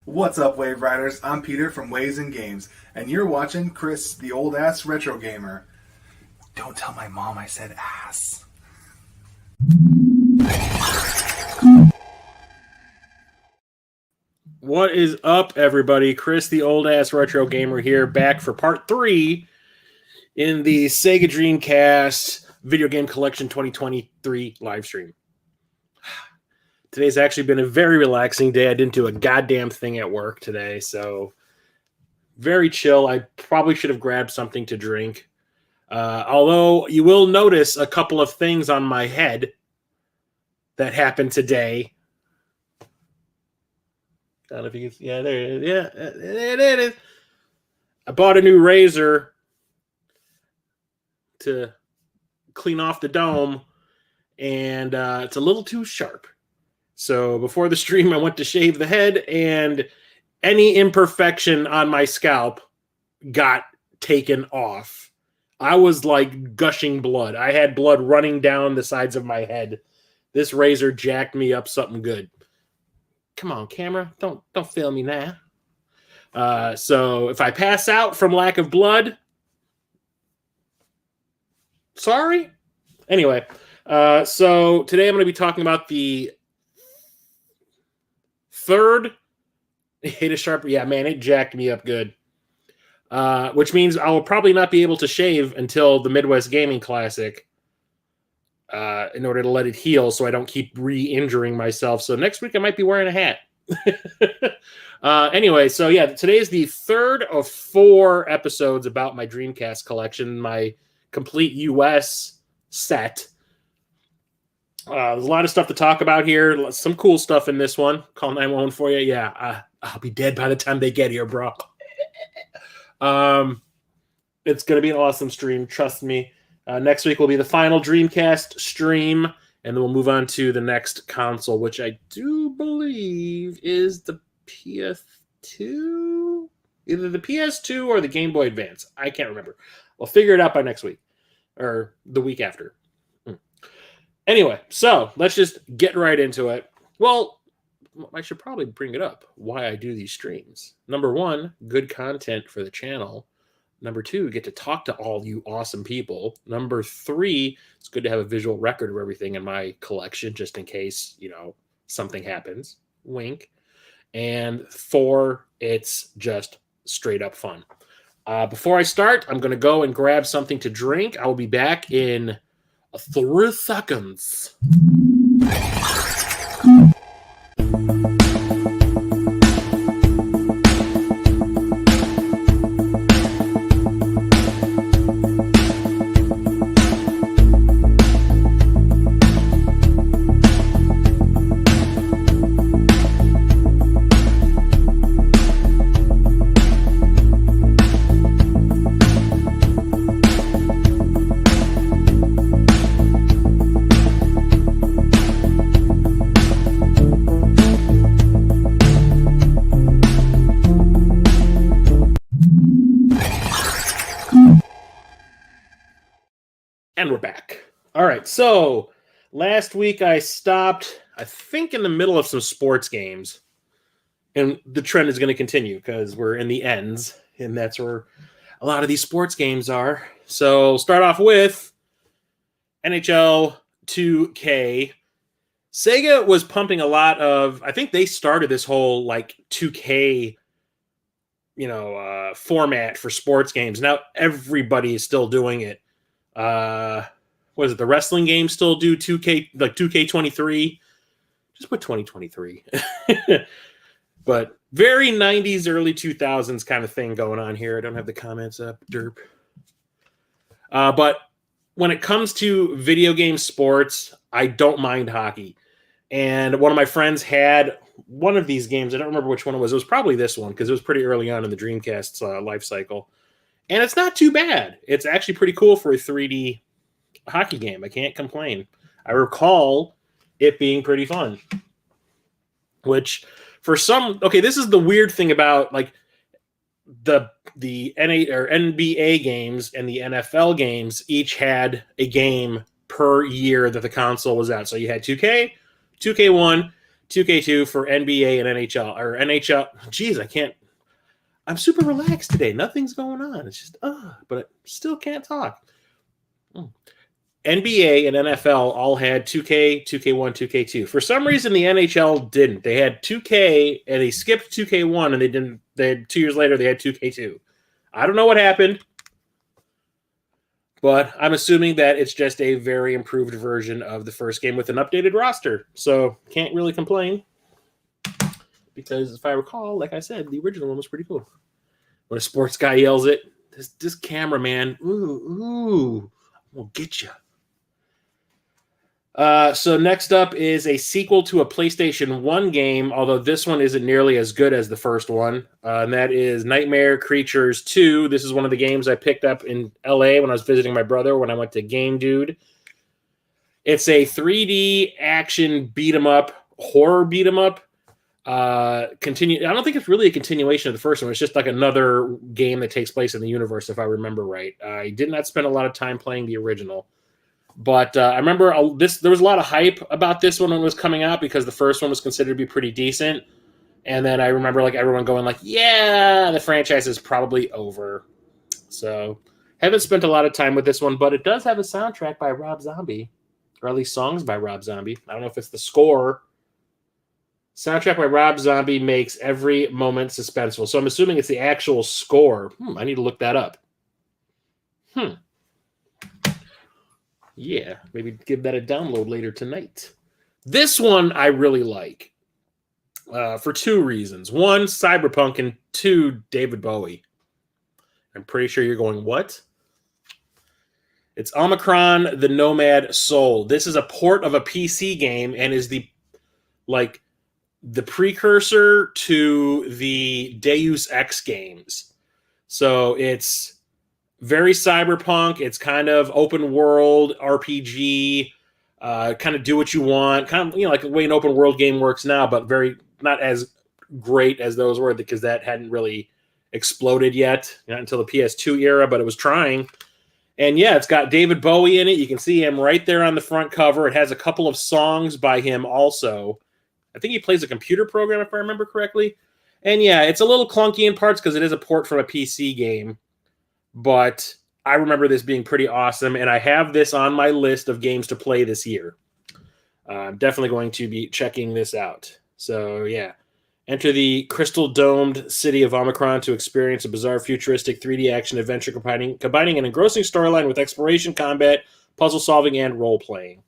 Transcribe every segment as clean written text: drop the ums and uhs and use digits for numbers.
What's up, Wave Riders? I'm Peter from Waves and Games, and you're watching Chris, the old-ass retro gamer. Don't tell my mom I said ass. What is up, everybody? Chris, the old-ass retro gamer here, back for part 3 in the Sega Dreamcast Video Game Collection 2023 live stream. Today's actually been a very relaxing day. I didn't do a goddamn thing at work today, so very chill. I probably should have grabbed something to drink. Although you will notice a couple of things on my head that happened today. I don't know if you can see. Yeah, there it is. Yeah, there it is. I bought a new razor to clean off the dome, and it's a little too sharp. So before the stream, I went to shave the head, and any imperfection on my scalp got taken off. I was like gushing blood. I had blood running down the sides of my head. This razor jacked me up something good. Come on, camera. Don't fail me now. So if I pass out from lack of blood, sorry. Anyway, so today I'm going to be talking about the third hit a sharp. Yeah, man, it jacked me up good. Which means I will probably not be able to shave until the Midwest Gaming Classic in order to let it heal so I don't keep re-injuring myself. So next week I might be wearing a hat. Anyway, so yeah, today is the third of 4 episodes about my Dreamcast collection, my complete US set. There's a lot of stuff to talk about here. Some cool stuff in this one. Call 911 for you. Yeah, I'll be dead by the time they get here, bro. It's going to be an awesome stream. Trust me. Next week will be the final Dreamcast stream, and then we'll move on to the next console, which I do believe is the PS2. Either the PS2 or the Game Boy Advance. I can't remember. We'll figure it out by next week or the week after. Anyway, so let's just get right into it. Well, I should probably bring it up, why I do these streams. Number 1, good content for the channel. Number 2, get to talk to all you awesome people. Number 3, it's good to have a visual record of everything in my collection, just in case, something happens. Wink. And 4, it's just straight up fun. Before I start, I'm going to go and grab something to drink. I will be back in 3 seconds. And we're back. All right, so last week I stopped, I think, in the middle of some sports games. And the trend is going to continue because we're in the ends, and that's where a lot of these sports games are. So start off with NHL 2K. Sega was pumping a lot of, I think they started this whole like 2K, format for sports games. Now everybody is still doing it. What is it? The wrestling games still do 2K, like 2K23. Just put 2023. But very 90s, early 2000s kind of thing going on here. I don't have the comments up, derp. But when it comes to video game sports, I don't mind hockey. And one of my friends had one of these games. I don't remember which one it was. It was probably this one because it was pretty early on in the Dreamcast's life cycle. And it's not too bad. It's actually pretty cool for a 3D hockey game. I can't complain. I recall it being pretty fun. Which, for some... Okay, this is the weird thing about like the NA or NBA games and the NFL games each had a game per year that the console was out. So you had 2K, 2K1, 2K2 for NBA and NHL. Or NHL... Jeez, I can't... I'm super relaxed today. Nothing's going on. It's just, but I still can't talk. NBA and NFL all had 2K, 2K1, 2K2. For some reason, the NHL didn't. They had 2K, and they skipped 2K1, and they didn't. They had 2 years later, they had 2K2. I don't know what happened, but I'm assuming that it's just a very improved version of the first game with an updated roster. So can't really complain. Because if I recall, like I said, the original one was pretty cool. When a sports guy yells it, this cameraman, ooh, we'll get you. So next up is a sequel to a PlayStation 1 game, although this one isn't nearly as good as the first one, and that is Nightmare Creatures 2. This is one of the games I picked up in LA when I was visiting my brother when I went to Game Dude. It's a 3D action beat-em-up, horror beat-em-up. I don't think it's really a continuation of the first one. It's just like another game that takes place in the universe, if I remember right. I did not spend a lot of time playing the original. But I remember there was a lot of hype about this one when it was coming out because the first one was considered to be pretty decent. And then I remember like everyone going like, yeah, the franchise is probably over. So haven't spent a lot of time with this one, but it does have a soundtrack by Rob Zombie, or at least songs by Rob Zombie. I don't know if it's the score. Soundtrack by Rob Zombie makes every moment suspenseful. So I'm assuming it's the actual score. I need to look that up. Yeah, maybe give that a download later tonight. This one I really like for 2 reasons. 1, Cyberpunk, and 2, David Bowie. I'm pretty sure you're going, what? It's Omicron, the Nomad Soul. This is a port of a PC game and is the precursor to the Deus Ex games. So it's very cyberpunk. It's kind of open world RPG, kind of do what you want, kind of like the way an open world game works now, but very not as great as those were because that hadn't really exploded yet, not until the PS2 era, but it was trying. And yeah, it's got David Bowie in it. You can see him right there on the front cover. It has a couple of songs by him also. I think he plays a computer program, if I remember correctly. And yeah, it's a little clunky in parts because it is a port from a PC game. But I remember this being pretty awesome, and I have this on my list of games to play this year. I'm definitely going to be checking this out. So yeah, enter the crystal-domed city of Omicron to experience a bizarre futuristic 3D action adventure combining an engrossing storyline with exploration, combat, puzzle-solving, and role-playing.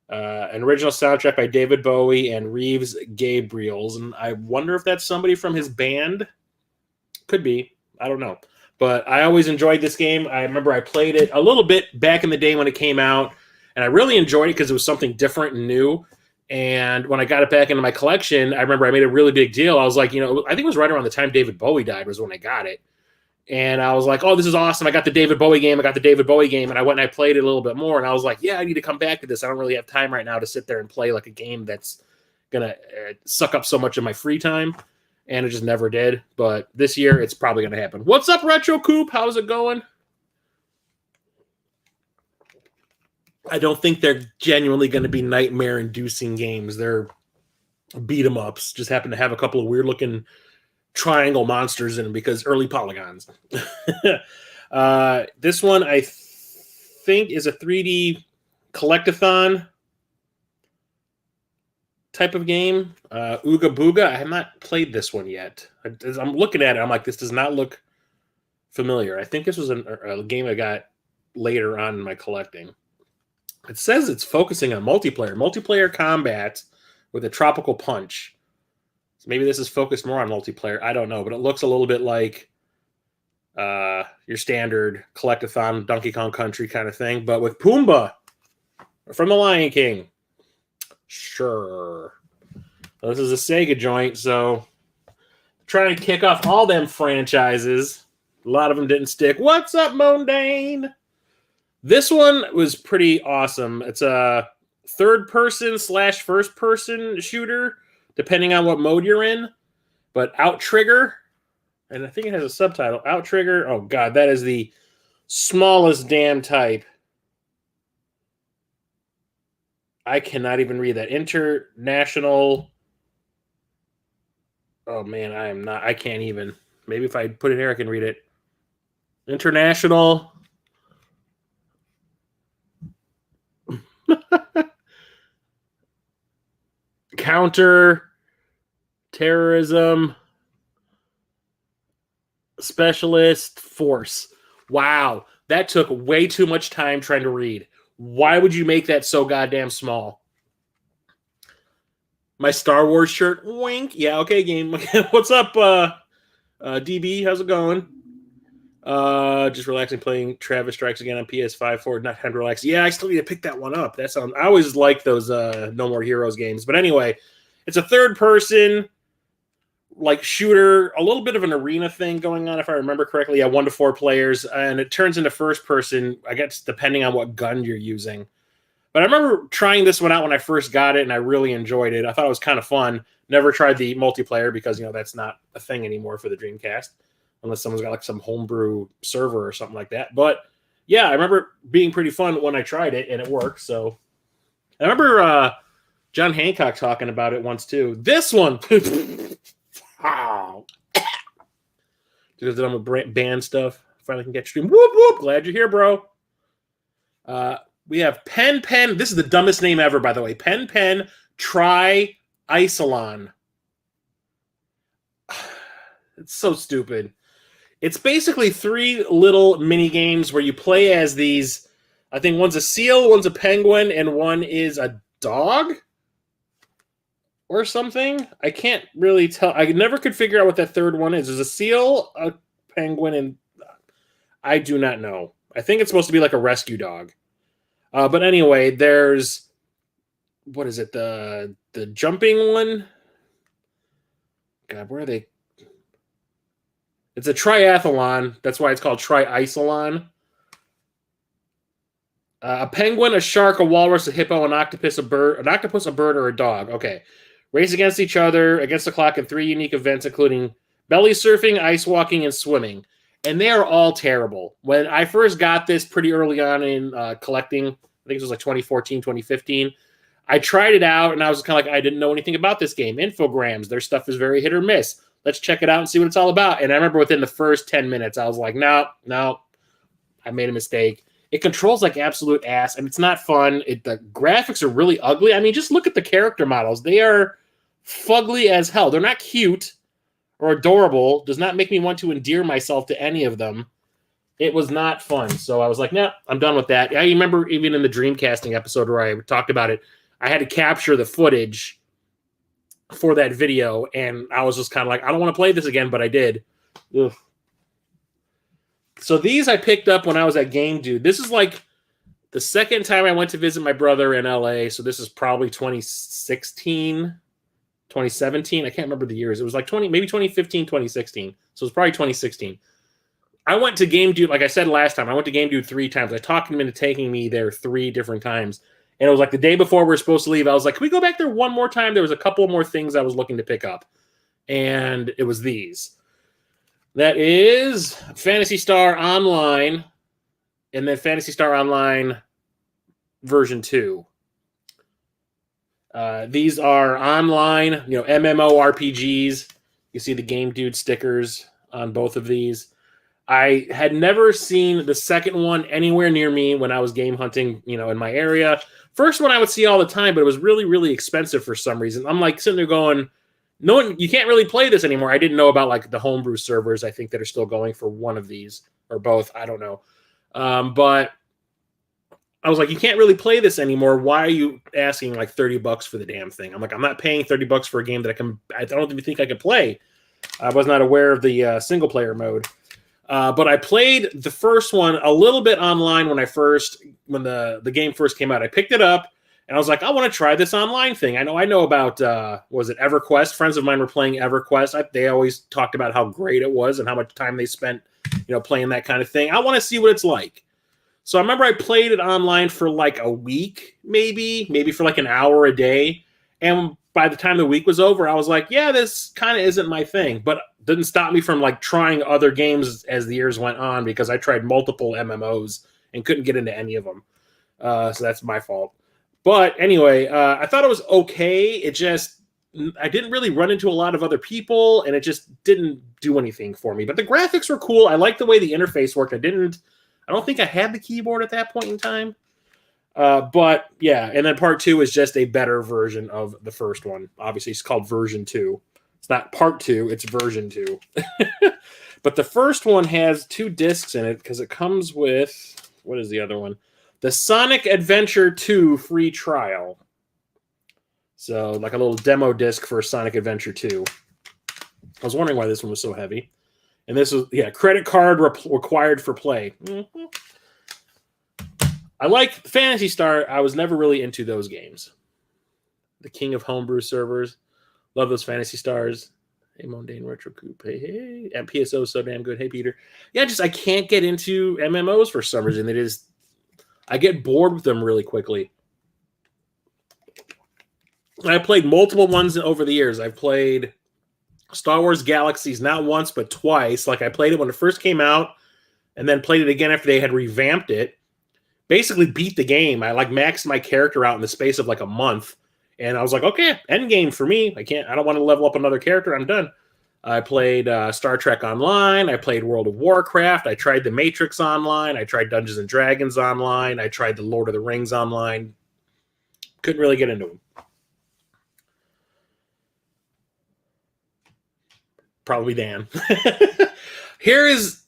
An original soundtrack by David Bowie and Reeves Gabriels, and I wonder if that's somebody from his band. Could be. I don't know. But I always enjoyed this game. I remember I played it a little bit back in the day when it came out, and I really enjoyed it because it was something different and new. And when I got it back into my collection, I remember I made a really big deal. I was like, I think it was right around the time David Bowie died was when I got it. And I was like, oh, this is awesome. I got the David Bowie game. And I went and I played it a little bit more. And I was like, yeah, I need to come back to this. I don't really have time right now to sit there and play like a game that's going to suck up so much of my free time. And it just never did. But this year, it's probably going to happen. What's up, Retro Coop? How's it going? I don't think they're genuinely going to be nightmare-inducing games. They're beat 'em ups. Just happen to have a couple of weird-looking triangle monsters in them because early polygons. This one I think is a 3D collectathon type of game. Ooga Booga. I have not played this one yet. As I'm looking at it, I'm like, this does not look familiar. I think this was a game I got later on in my collecting. It says it's focusing on multiplayer combat with a tropical punch. So maybe this is focused more on multiplayer. I don't know, but it looks a little bit like your standard collectathon Donkey Kong Country kind of thing, but with Pumbaa from The Lion King. Sure. Well, this is a Sega joint, so trying to kick off all them franchises. A lot of them didn't stick. What's up, Mondane? This one was pretty awesome. It's a third-person / first-person shooter, depending on what mode you're in. But Out-Trigger, and I think it has a subtitle. Out-Trigger. Oh, God, that is the smallest damn type. I cannot even read that. International. Oh, man, I can't even. Maybe if I put it here, I can read it. International. Counter terrorism specialist force. Wow, that took way too much time trying to read. Why would you make that so goddamn small? My Star Wars shirt, wink. Yeah, okay, game. What's up, DB? How's it going? Just relaxing, playing Travis Strikes Again on PS5 for not time to relax. Yeah, I still need to pick that one up. That sounds. I always like those No More Heroes games. But anyway, it's a third person like shooter, a little bit of an arena thing going on, if I remember correctly. Yeah, 1 to 4 players, and it turns into first person, I guess, depending on what gun you're using. But I remember trying this one out when I first got it, and I really enjoyed it. I thought it was kind of fun. Never tried the multiplayer because, that's not a thing anymore for the Dreamcast, unless someone's got like some homebrew server or something like that. But yeah, I remember being pretty fun when I tried it, and it worked. So I remember John Hancock talking about it once too. This one, because I'm with band stuff. Finally can get stream. Whoop whoop! Glad you're here, bro. We have Pen. This is the dumbest name ever, by the way. Pen Tryilon. It's so stupid. It's basically 3 little mini games where you play as these. I think one's a seal, one's a penguin, and one is a dog or something. I can't really tell. I never could figure out what that third one is. There's a seal, a penguin, and I do not know. I think it's supposed to be like a rescue dog. But anyway, there's, what is it? The jumping one? God, where are they? It's a triathlon. That's why it's called Tryilon. A penguin, a shark, a walrus, a hippo, an octopus, a bird, or a dog. Okay. Race against each other, against the clock in 3 unique events, including belly surfing, ice walking, and swimming. And they are all terrible. When I first got this pretty early on in collecting, I think it was like 2014, 2015, I tried it out, and I was kind of like, I didn't know anything about this game. Infograms, their stuff is very hit or miss. Let's check it out and see what it's all about. And I remember within the first 10 minutes, I was like, no, I made a mistake. It controls like absolute ass, and it's not fun. The graphics are really ugly. I mean, just look at the character models. They are fugly as hell. They're not cute or adorable. Does not make me want to endear myself to any of them. It was not fun. So I was like, nah, I'm done with that. I remember even in the Dreamcasting episode where I talked about it, I had to capture the footage for that video, and I was just kind of like, I don't want to play this again, but I did. Ugh. So these I picked up when I was at Game Dude. This is like the second time I went to visit my brother in LA. So this is probably 2016, 2017. I can't remember the years. It was like maybe 2015, 2016. So it's probably 2016. I went to Game Dude, like I said last time, I went to Game Dude 3 times. I talked him into taking me there 3 different times. And it was like the day before we were supposed to leave. I was like, can we go back there one more time? There was a couple more things I was looking to pick up. And it was these. That is Phantasy Star Online. And then Phantasy Star Online version 2. These are online, MMORPGs. You see the Game Dude stickers on both of these. I had never seen the second one anywhere near me when I was game hunting, in my area. First one I would see all the time, but it was really, really expensive for some reason. I'm like sitting there going, no one, you can't really play this anymore. I didn't know about like the homebrew servers, I think, that are still going for one of these or both. I don't know. But I was like, you can't really play this anymore. Why are you asking like $30 for the damn thing? I'm like, I'm not paying $30 for a game that I don't even think I could play. I was not aware of the single player mode. But I played the first one a little bit online when the game first came out. I picked it up and I was like, I want to try this online thing. I know about, was it EverQuest? Friends of mine were playing EverQuest. They always talked about how great it was and how much time they spent, playing that kind of thing. I want to see what it's like. So I remember I played it online for like a week, maybe for like an hour a day. And by the time the week was over, I was like, yeah, this kind of isn't my thing. But didn't stop me from like trying other games as the years went on, because I tried multiple MMOs and couldn't get into any of them. So that's my fault. But anyway, I thought it was okay. I didn't really run into a lot of other people, and it just didn't do anything for me. But the graphics were cool. I liked the way the interface worked. I don't think I had the keyboard at that point in time. But yeah, and then part 2 is just a better version of the first one. Obviously, it's called version 2. It's not part 2, it's version 2. But the first one has 2 discs in it because it comes with, what is the other one? The Sonic Adventure 2 free trial. So like a little demo disc for Sonic Adventure 2. I was wondering why this one was so heavy. And this was, credit card required for play. Mm-hmm. I like Phantasy Star. I was never really into those games. The king of homebrew servers. Love those Phantasy Stars. Hey, Mundane Retro Coop. Hey. And PSO is so damn good. Hey, Peter. Yeah, I can't get into MMOs for some reason. I get bored with them really quickly. I played multiple ones over the years. I've played Star Wars Galaxies not once, but twice. Like I played it when it first came out and then played it again after they had revamped it. Basically beat the game. I like maxed my character out in the space of like a month. And I was like, okay, end game for me. I don't want to level up another character. I'm done. I played Star Trek Online. I played World of Warcraft. I tried The Matrix Online. I tried Dungeons and Dragons Online. I tried the Lord of the Rings Online. Couldn't really get into them. Probably Dan. Here is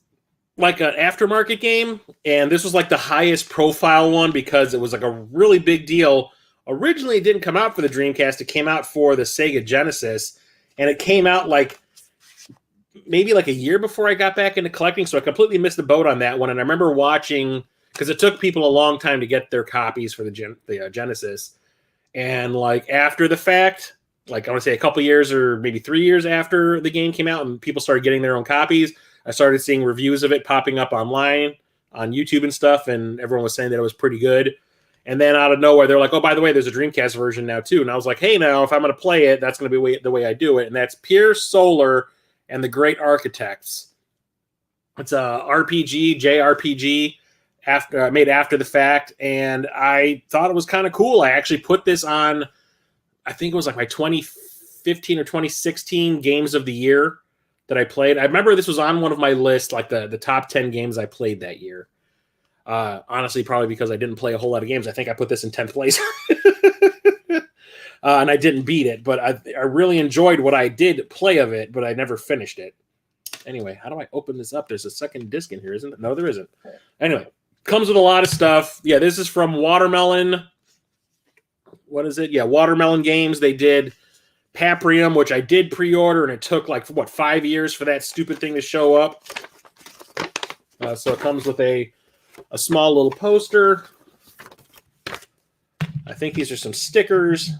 like an aftermarket game, and this was like the highest profile one because it was like a really big deal. Originally, it didn't come out for the Dreamcast. It came out for the Sega Genesis, and it came out like maybe like a year before I got back into collecting, so I completely missed the boat on that one. And I remember watching, because it took people a long time to get their copies for the Genesis, and like after the fact, like I want to say a couple years or maybe 3 years after the game came out and people started getting their own copies, I started seeing reviews of it popping up online on YouTube and stuff, and everyone was saying that it was pretty good. And then out of nowhere, they're like, oh, by the way, there's a Dreamcast version now too. And I was like, hey, now, if I'm going to play it, that's going to be the way I do it. And that's Pure Solar and the Great Architects. It's a RPG, JRPG, made after the fact. And I thought it was kind of cool. I actually put this on, I think it was like my 2015 or 2016 games of the year that I played. I remember this was on one of my lists, like the top 10 games I played that year. Honestly, probably because I didn't play a whole lot of games. I think I put this in 10th place. And I didn't beat it, but I really enjoyed what I did play of it, but I never finished it. Anyway, how do I open this up? There's a second disc in here, isn't it? No, there isn't. Anyway, comes with a lot of stuff. Yeah, this is from Watermelon. What is it? Yeah, Watermelon Games. They did Paprium, which I did pre-order, and it took like, 5 years for that stupid thing to show up. So it comes with a small little poster. I think these are some stickers.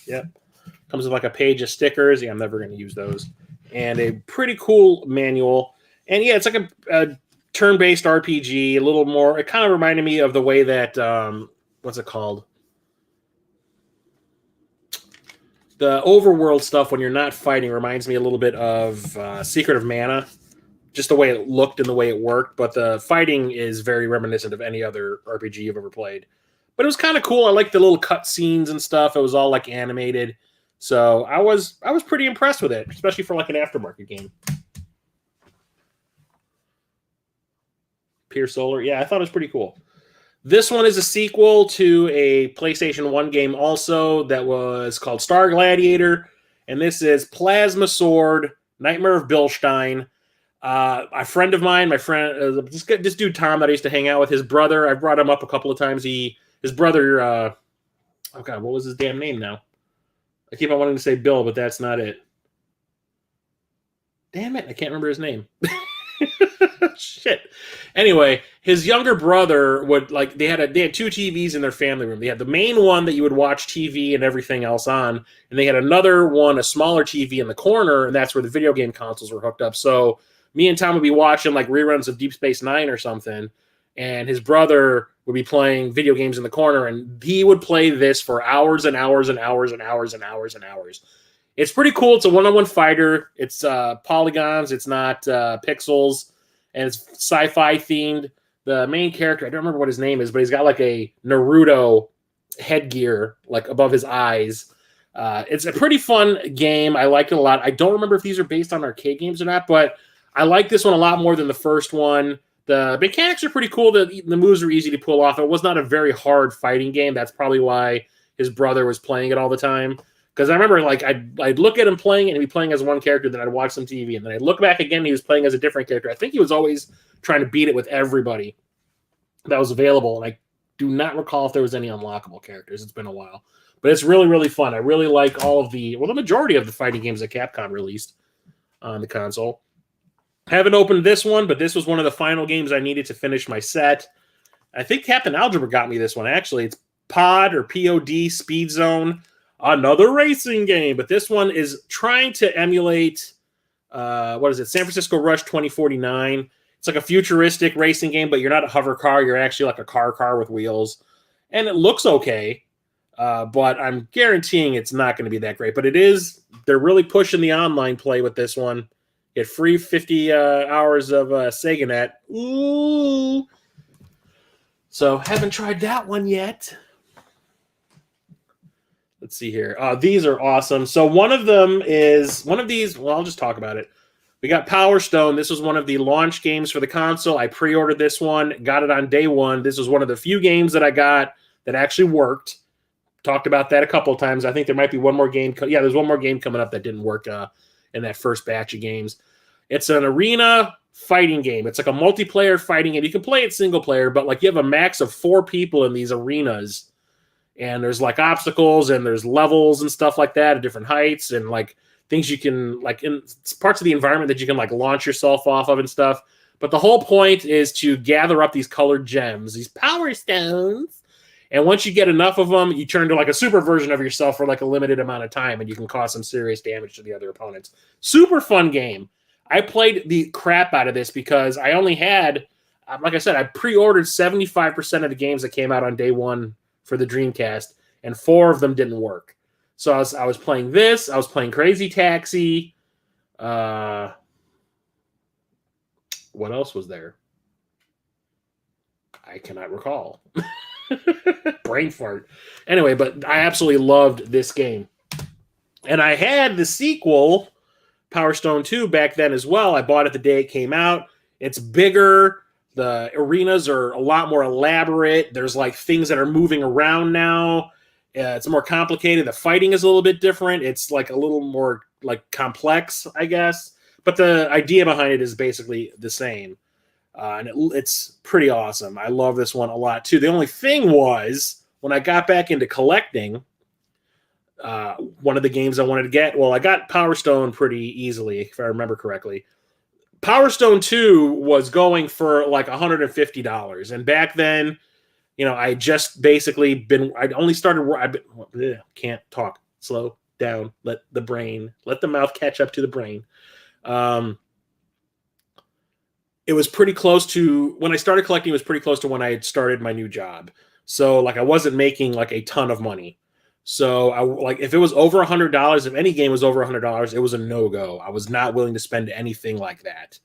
Yep. Comes with like a page of stickers. Yeah, I'm never going to use those. And a pretty cool manual. And yeah, it's like a turn-based RPG, a little more. It kind of reminded me of the way that, what's it called? The overworld stuff when you're not fighting reminds me a little bit of Secret of Mana. Just the way it looked and the way it worked. But the fighting is very reminiscent of any other RPG you've ever played. But it was kind of cool. I liked the little cut scenes and stuff. It was all like animated. So I was pretty impressed with it, especially for like an aftermarket game. Pure Solar. Yeah, I thought it was pretty cool. This one is a sequel to a PlayStation 1 game also that was called Star Gladiator. And this is Plasma Sword, Nightmare of Bilstein. A friend of mine, this dude Tom that I used to hang out with, his brother, I brought him up a couple of times. His brother, oh God, what was his damn name now? I keep on wanting to say Bill, but that's not it. Damn it, I can't remember his name. Shit. Anyway, his younger brother would they had two TVs in their family room. They had the main one that you would watch TV and everything else on, and they had another one, a smaller TV in the corner, and that's where the video game consoles were hooked up. So me and Tom would be watching like reruns of Deep Space Nine or something, and his brother would be playing video games in the corner, and he would play this for hours and hours and hours and hours and hours and hours. It's pretty cool. It's a one-on-one fighter. It's polygons. It's not pixels, and it's sci-fi themed. The main character, I don't remember what his name is, but he's got like a Naruto headgear like above his eyes. It's a pretty fun game. I like it a lot. I don't remember if these are based on arcade games or not, but I like this one a lot more than the first one. The mechanics are pretty cool. The moves are easy to pull off. It was not a very hard fighting game. That's probably why his brother was playing it all the time. Because I remember, like, I'd look at him playing, and he'd be playing as one character, then I'd watch some TV, and then I'd look back again, and he was playing as a different character. I think he was always trying to beat it with everybody that was available, and I do not recall if there was any unlockable characters. It's been a while. But it's really, really fun. I really like all of the majority of the fighting games that Capcom released on the console. Haven't opened this one, but this was one of the final games I needed to finish my set. I think Captain Algebra got me this one, actually. It's Pod or POD Speed Zone. Another racing game, but this one is trying to emulate, San Francisco Rush 2049. It's like a futuristic racing game, but you're not a hover car. You're actually like a car with wheels. And it looks okay, but I'm guaranteeing it's not going to be that great. But they're really pushing the online play with this one. Get free 50 hours of SegaNet. Ooh. So haven't tried that one yet. Let's see here. These are awesome. So one of these, I'll just talk about it. We got Power Stone. This was one of the launch games for the console. I pre-ordered this one, got it on day one. This was one of the few games that I got that actually worked. Talked about that a couple of times. I think there might be one more game. Yeah, there's one more game coming up that didn't work in that first batch of games. It's an arena fighting game. It's like a multiplayer fighting game. You can play it single player, but like you have a max of 4 people in these arenas. And there's like obstacles and there's levels and stuff like that at different heights and like things you can like in parts of the environment that you can like launch yourself off of and stuff. But the whole point is to gather up these colored gems, these power stones. And once you get enough of them, you turn to like a super version of yourself for like a limited amount of time and you can cause some serious damage to the other opponents. Super fun game. I played the crap out of this because I only had, like I said, I pre-ordered 75% of the games that came out on day one for the Dreamcast, and 4 of them didn't work. So I was playing this. I was playing Crazy Taxi. What else was there? I cannot recall. Brain fart. Anyway, but I absolutely loved this game. And I had the sequel, Power Stone 2, back then as well. I bought it the day it came out. It's bigger. The arenas are a lot more elaborate. There's like things that are moving around now. It's more complicated. The fighting is a little bit different. It's like a little more like complex, I guess. But the idea behind it is basically the same. And it's pretty awesome. I love this one a lot too. The only thing was when I got back into collecting, one of the games I wanted to get, well, I got Power Stone pretty easily, if I remember correctly. Power Stone 2 was going for like $150. And back then, I just basically I'd only started, can't talk, slow down, let the mouth catch up to the brain. It was pretty close to, when I started collecting, it was pretty close to when I had started my new job. So like I wasn't making like a ton of money. So if it was over $100, if any game was over $100, it was a no-go. I was not willing to spend anything like that.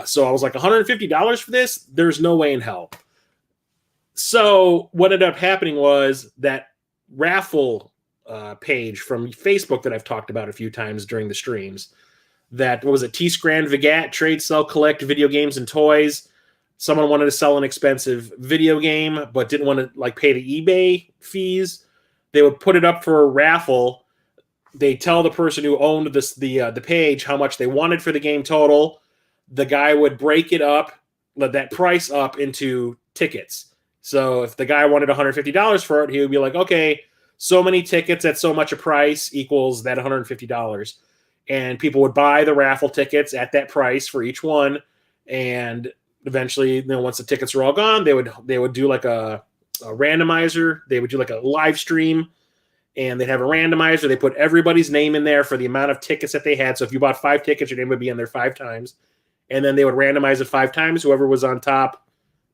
So I was like, $150 for this? There's no way in hell. So what ended up happening was that raffle page from Facebook that I've talked about a few times during the streams. That what was it? T-Scran Vigat, trade, sell, collect video games and toys. Someone wanted to sell an expensive video game, but didn't want to pay the eBay fees. They would put it up for a raffle. They tell the person who owned the page how much they wanted for the game total. The guy would break it up, let that price up into tickets. So if the guy wanted $150 for it, he would be like, okay, so many tickets at so much a price equals that $150. And people would buy the raffle tickets at that price for each one. And eventually, once the tickets were all gone, they would do like a randomizer. They would do like a live stream, and they'd have a randomizer. They put everybody's name in there for the amount of tickets that they had. So if you bought 5 tickets, your name would be in there 5 times. And then they would randomize it 5 times. Whoever was on top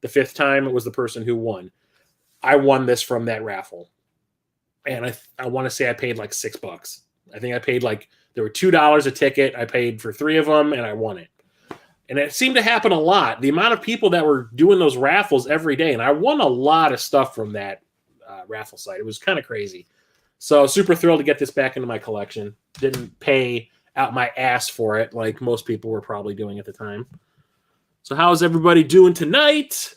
the 5th time, it was the person who won. I won this from that raffle. And I want to say I paid like $6. I think I paid there were $2 a ticket. I paid for 3 of them, and I won it. And it seemed to happen a lot. The amount of people that were doing those raffles every day, and I won a lot of stuff from that raffle site. It was kind of crazy. So super thrilled to get this back into my collection. Didn't pay out my ass for it like most people were probably doing at the time. So how's everybody doing tonight?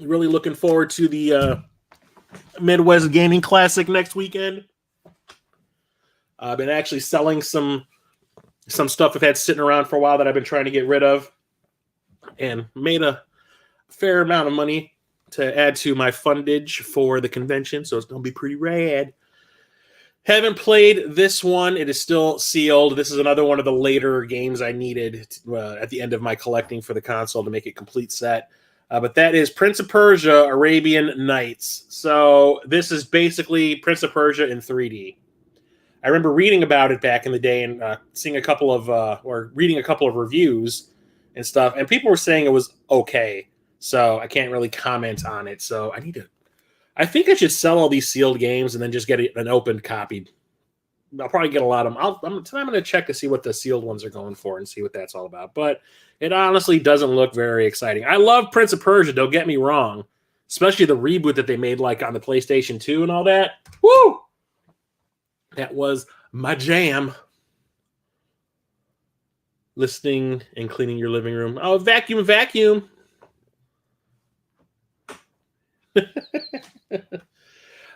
Really looking forward to the Midwest Gaming Classic next weekend. I've been actually selling some stuff I've had sitting around for a while that I've been trying to get rid of, and made a fair amount of money to add to my fundage for the convention, so it's going to be pretty rad. Haven't played this one. It is still sealed. This is another one of the later games I needed at the end of my collecting for the console to make a complete set. But that is Prince of Persia, Arabian Nights. So this is basically Prince of Persia in 3D. I remember reading about it back in the day and seeing a couple of or reading a couple of reviews and stuff, and people were saying it was okay. So I can't really comment on it. So I think I should sell all these sealed games and then just get an open copy. I'll probably get a lot of them. Tonight I'm going to check to see what the sealed ones are going for and see what that's all about. But it honestly doesn't look very exciting. I love Prince of Persia, don't get me wrong. Especially the reboot that they made on the PlayStation 2 and all that. Woo! That was my jam. Listening and cleaning your living room. Oh, vacuum.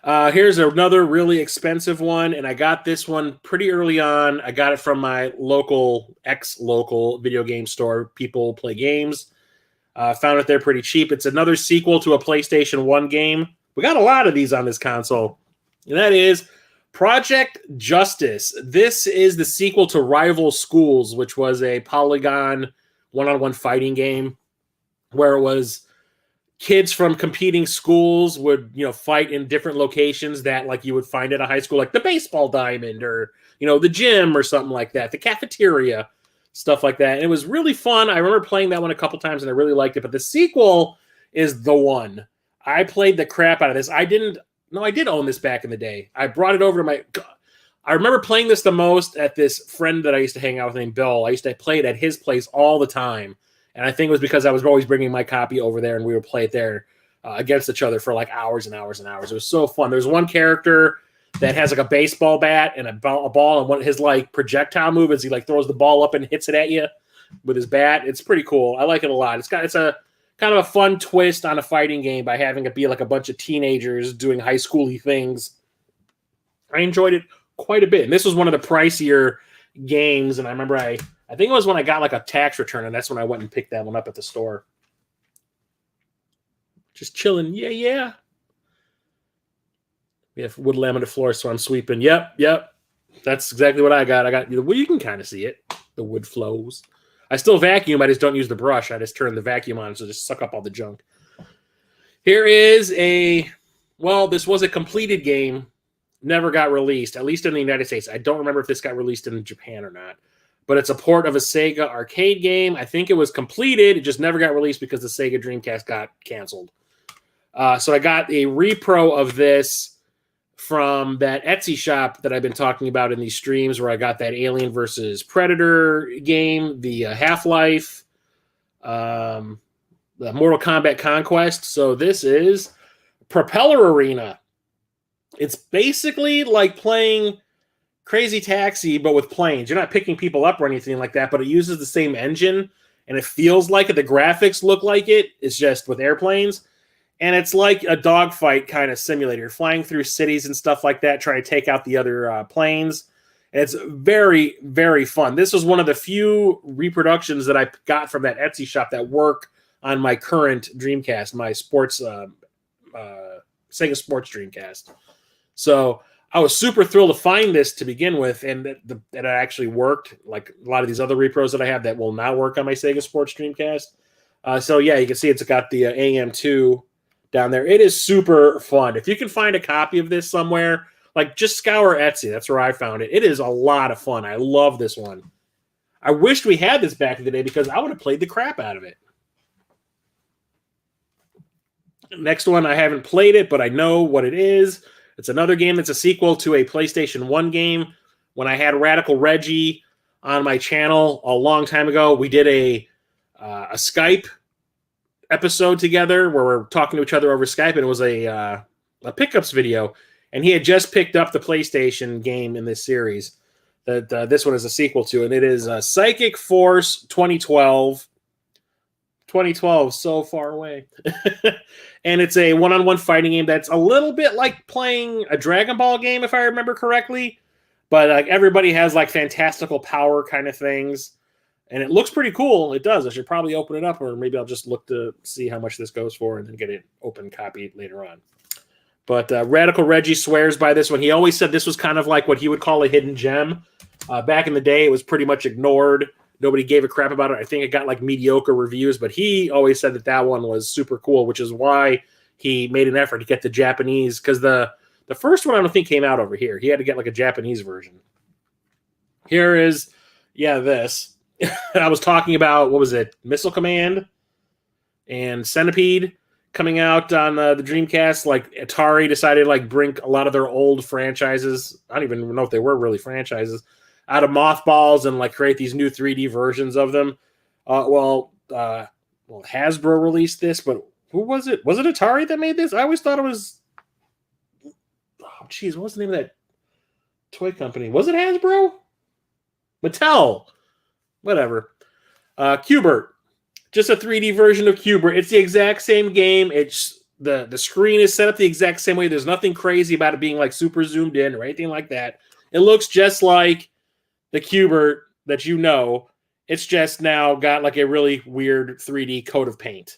Here's another really expensive one, and I got this one pretty early on. I got it from my ex-local video game store, People Play Games. Found it there pretty cheap. It's another sequel to a PlayStation 1 game. We got a lot of these on this console, and that is Project Justice. This is the sequel to Rival Schools, which was a polygon one-on-one fighting game where it was kids from competing schools would, fight in different locations that you would find at a high school, like the baseball diamond or, the gym or something like that, the cafeteria, stuff like that. And it was really fun. I remember playing that one a couple times and I really liked it, but the sequel is the one. I played the crap out of this. I did own this back in the day. I brought it over to I remember playing this the most at this friend that I used to hang out with named Bill. I used to play it at his place all the time. And I think it was because I was always bringing my copy over there and we would play it there against each other for hours and hours and hours. It was so fun. There's one character that has a baseball bat and a ball, and one of his projectile move is he throws the ball up and hits it at you with his bat. It's pretty cool. I like it a lot. It's a kind of a fun twist on a fighting game by having it be a bunch of teenagers doing high schooly things. I enjoyed it quite a bit. And this was one of the pricier games, and I remember I think it was when I got a tax return, and that's when I went and picked that one up at the store. Just chilling. Yeah. We have wood laminate floors, so I'm sweeping. Yep. That's exactly what I got. Well, you can kind of see it. The wood flows. I still vacuum. I just don't use the brush. I just turn the vacuum on, so just suck up all the junk. Here is this was a completed game. Never got released, at least in the United States. I don't remember if this got released in Japan or not. But it's a port of a Sega arcade game. I think it was completed. It just never got released because the Sega Dreamcast got canceled. So I got a repro of this from that Etsy shop that I've been talking about in these streams, where I got that Alien versus Predator game, the Half-Life the Mortal Kombat Conquest. So this is Propeller Arena. It's basically like playing Crazy Taxi, but with planes. You're not picking people up or anything like that, but it uses the same engine, and it feels like it. The graphics look like it. It's just with airplanes. And it's like a dogfight kind of simulator. You're flying through cities and stuff like that, trying to take out the other planes. And it's very, very fun. This was one of the few reproductions that I got from that Etsy shop that work on my current Dreamcast, my sports Sega Sports Dreamcast. So I was super thrilled to find this to begin with, and that it actually worked, like a lot of these other repros that I have that will not work on my Sega Sports Dreamcast. So yeah, you can see it's got the AM2 down there. It is super fun. If you can find a copy of this somewhere, like just scour Etsy. That's where I found it. It is a lot of fun. I love this one. I wished we had this back in the day because I would have played the crap out of it. Next one, I haven't played it, but I know what it is. It's another game that's a sequel to a PlayStation 1 game. When I had Radical Reggie on my channel a long time ago, we did a Skype episode together where we're talking to each other over Skype, and it was a pickups video. And he had just picked up the PlayStation game in this series that this one is a sequel to, and it is Psychic Force 2012. 2012, so far away. And it's a one-on-one fighting game that's a little bit like playing a Dragon Ball game, if I remember correctly. But like everybody has like fantastical power kind of things. And it looks pretty cool. It does. I should probably open it up, or maybe I'll just look to see how much this goes for and then get it open copy later on. But Radical Reggie swears by this one. He always said this was kind of like what he would call a hidden gem. Back in the day, it was pretty much ignored. Nobody gave a crap about it. I think it got like mediocre reviews, but he always said that that one was super cool, which is why he made an effort to get the Japanese, because the first one I don't think came out over here. He had to get like a Japanese version. Here is, this. I was talking about, what was it? Missile Command and Centipede coming out on the Dreamcast. Like Atari decided to like bring a lot of their old franchises. I don't even know if they were really franchises out of mothballs and like create these new 3D versions of them. Hasbro released this, but who was it? Was it Atari that made this? I always thought it was. Oh, geez, what was the name of that toy company? Was it Hasbro? Mattel. Whatever. Q*bert. Just a 3D version of Q*bert. It's the exact same game. It's the screen is set up the exact same way. There's nothing crazy about it being like super zoomed in or anything like that. It looks just like the Q*bert that you know. It's just now got like a really weird 3D coat of paint.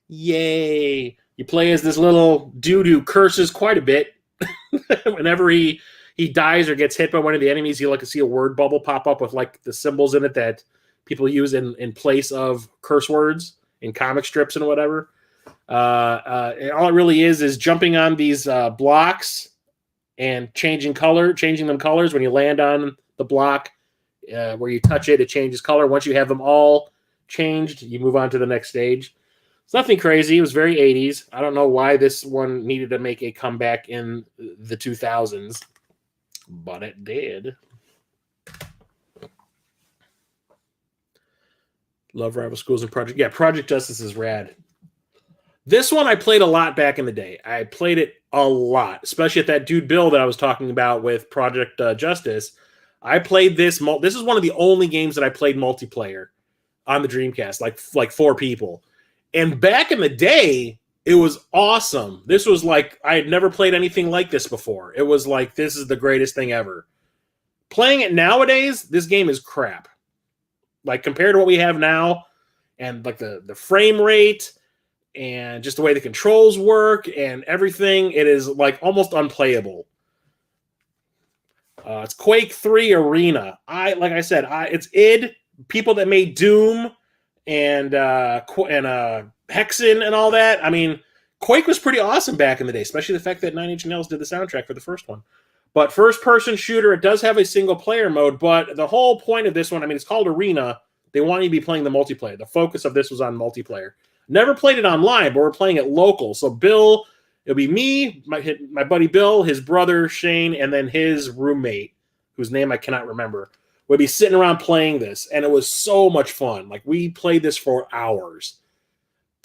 Yay. You play as this little dude who curses quite a bit. Whenever he dies or gets hit by one of the enemies, you like to see a word bubble pop up with like the symbols in it that people use in place of curse words in comic strips and whatever. All it really is jumping on these blocks and changing them colors. When you land on the block where you touch it, it changes color. Once you have them all changed, you move on to the next stage. It's nothing crazy. It was very 80s. I don't know why this one needed to make a comeback in the 2000s, but it did. Love Rival Schools and Project. Yeah, Project Justice is rad. This one I played a lot back in the day. I played it a lot, especially at that dude Bill that I was talking about with Project Justice. I played this. This is one of the only games that I played multiplayer on the Dreamcast, like 4 people. And back in the day, it was awesome. This was like, I had never played anything like this before. It was like, this is the greatest thing ever. Playing it nowadays, this game is crap. Like compared to what we have now, and like the frame rate and just the way the controls work and everything, it is like almost unplayable. It's Quake 3 Arena. It's id, people that made Doom and Hexen and all that. I mean, Quake was pretty awesome back in the day, especially the fact that Nine Inch Nails did the soundtrack for the first one. But first-person shooter, it does have a single-player mode, but the whole point of this one, I mean, it's called Arena. They want you to be playing the multiplayer. The focus of this was on multiplayer. Never played it online, but we're playing it local. So Bill, it'll be me, my buddy Bill, his brother Shane, and then his roommate, whose name I cannot remember. would be sitting around playing this, and it was so much fun. Like, we played this for hours.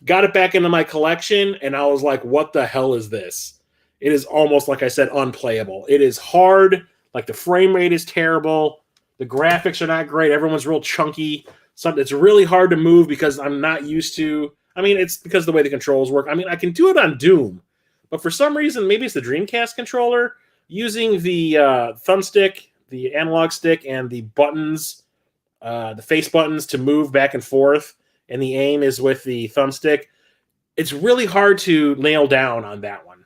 Got it back into my collection, and I was like, what the hell is this? It is almost, like I said, unplayable. It is hard. Like, the frame rate is terrible. The graphics are not great. Everyone's real chunky. It's really hard to move because I'm not used to... I mean, it's because of the way the controls work. I mean, I can do it on Doom, but for some reason, maybe it's the Dreamcast controller, using the thumbstick, the analog stick, and the buttons, the face buttons to move back and forth, and the aim is with the thumbstick. It's really hard to nail down on that one.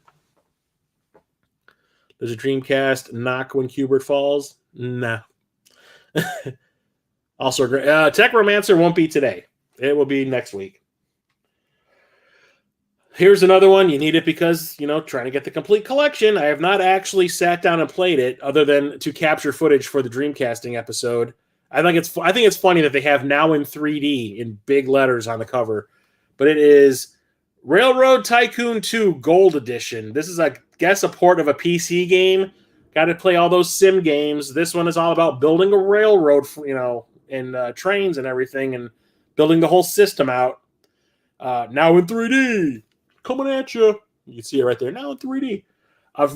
There's a Dreamcast knock when Qbert falls? Nah. Also, Tech Romancer won't be today. It will be next week. Here's another one. You need it because, trying to get the complete collection. I have not actually sat down and played it other than to capture footage for the Dreamcasting episode. I think it's funny that they have now in 3D in big letters on the cover. But it is Railroad Tycoon 2 Gold Edition. This is, I guess, a port of a PC game. Got to play all those sim games. This one is all about building a railroad, and trains and everything, and building the whole system out. Now in 3D. Coming at you. You can see it right there. Now in 3D.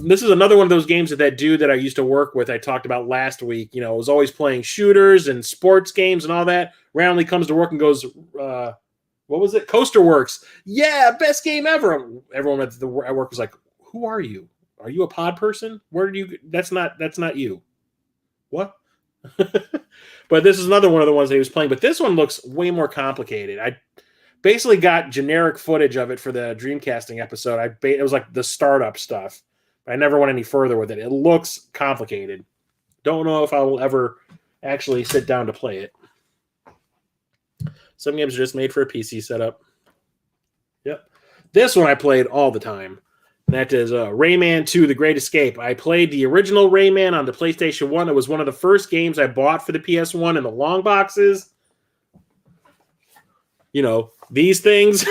This is another one of those games that dude that I used to work with, I talked about last week, was always playing shooters and sports games and all that. Randomly comes to work and goes, what was it? Coaster Works. Yeah, best game ever. Everyone at work was like, who are you? Are you a pod person? Where did you... That's not you. What? But this is another one of the ones that he was playing. But this one looks way more complicated. I basically got generic footage of it for the Dreamcasting episode. It was like the startup stuff. I never went any further with it. It looks complicated. Don't know if I will ever actually sit down to play it. Some games are just made for a PC setup. Yep. This one I played all the time. That is Rayman 2, The Great Escape. I played the original Rayman on the PlayStation 1. It was one of the first games I bought for the PS1 in the long boxes. These things.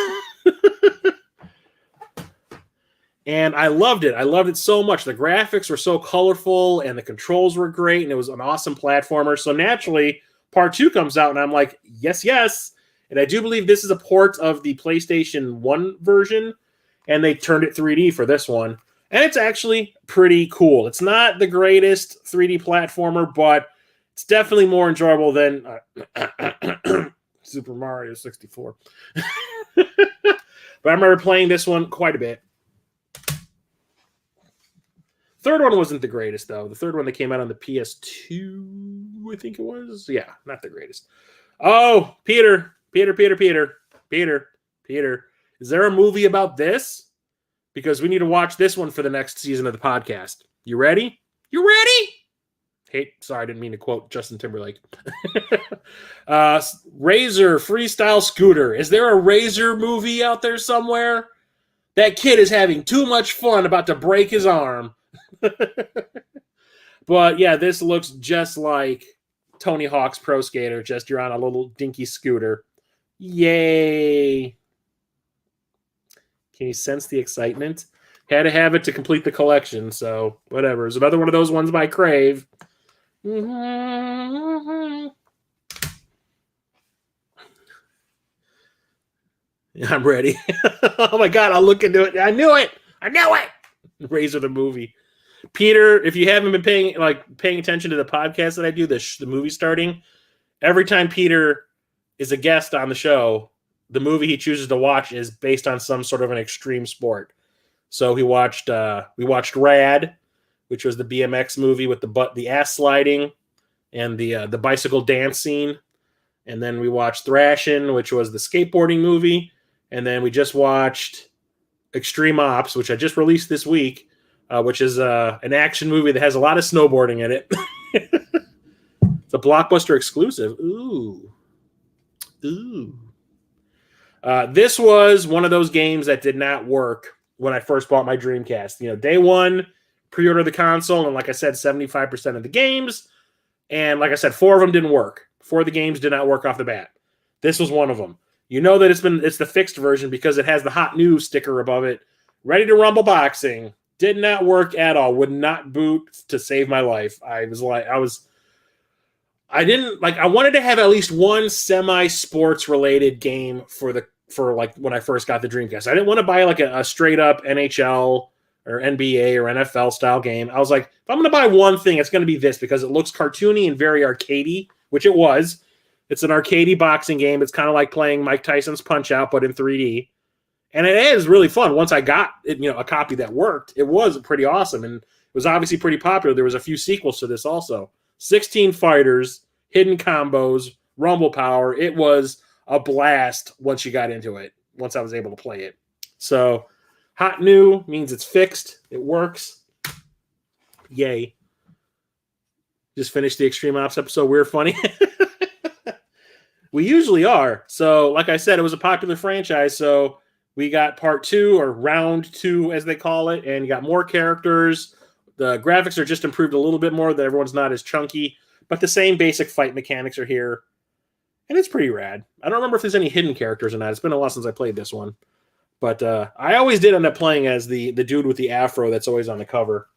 And I loved it. I loved it so much. The graphics were so colorful, and the controls were great, and it was an awesome platformer. So naturally, Part 2 comes out, and I'm like, yes, yes. And I do believe this is a port of the PlayStation 1 version, and they turned it 3D for this one. And it's actually pretty cool. It's not the greatest 3D platformer, but it's definitely more enjoyable than Super Mario 64. But I remember playing this one quite a bit. Third one wasn't the greatest, though. The third one that came out on the PS2, I think it was. Yeah, not the greatest. Oh, Peter. Is there a movie about this? Because we need to watch this one for the next season of the podcast. You ready? You ready? Hey, sorry, I didn't mean to quote Justin Timberlake. Razor Freestyle Scooter. Is there a Razor movie out there somewhere? That kid is having too much fun about to break his arm. But yeah, this looks just like Tony Hawk's Pro Skater, just you're on a little dinky scooter. Yay. Can you sense the excitement? Had to have it to complete the collection, so whatever. It's another one of those ones by Crave. I'm ready. Oh my God, I'll look into it. I knew it. Razor the movie. Peter, if you haven't been paying attention to the podcast that I do, the movie starting, every time Peter is a guest on the show, the movie he chooses to watch is based on some sort of an extreme sport. So we watched Rad, which was the BMX movie with the ass sliding and the bicycle dance scene, and then we watched Thrashin', which was the skateboarding movie, and then we just watched Extreme Ops, which I just released this week. Which is an action movie that has a lot of snowboarding in it. It's a Blockbuster exclusive. Ooh. This was one of those games that did not work when I first bought my Dreamcast. Day one, pre-order the console, and like I said, 75% of the games. And like I said, 4 of them didn't work. 4 of the games did not work off the bat. This was one of them. That it's the fixed version because it has the hot new sticker above it. Ready to rumble boxing. Did not work at all. Would not boot to save my life. I I didn't like. I wanted to have at least one semi-sports related game for like when I first got the Dreamcast. I didn't want to buy like a straight up NHL or NBA or NFL style game. I was like, if I'm going to buy one thing, it's going to be this because it looks cartoony and very arcadey, which it was. It's an arcadey boxing game. It's kind of like playing Mike Tyson's Punch Out, but in 3D. And it is really fun. Once I got it, a copy that worked, it was pretty awesome. And it was obviously pretty popular. There was a few sequels to this also. 16 fighters, hidden combos, rumble power. It was a blast once you got into it, once I was able to play it. So hot new means it's fixed. It works. Yay. Just finished the Extreme Ops episode. We're funny. We usually are. So like I said, it was a popular franchise. So we got part 2 or round 2 as they call it. And you got more characters. The graphics are just improved a little bit more. That everyone's not as chunky. But the same basic fight mechanics are here. And it's pretty rad. I don't remember if there's any hidden characters in that. It's been a while since I played this one. But I always did end up playing as the dude with the afro that's always on the cover.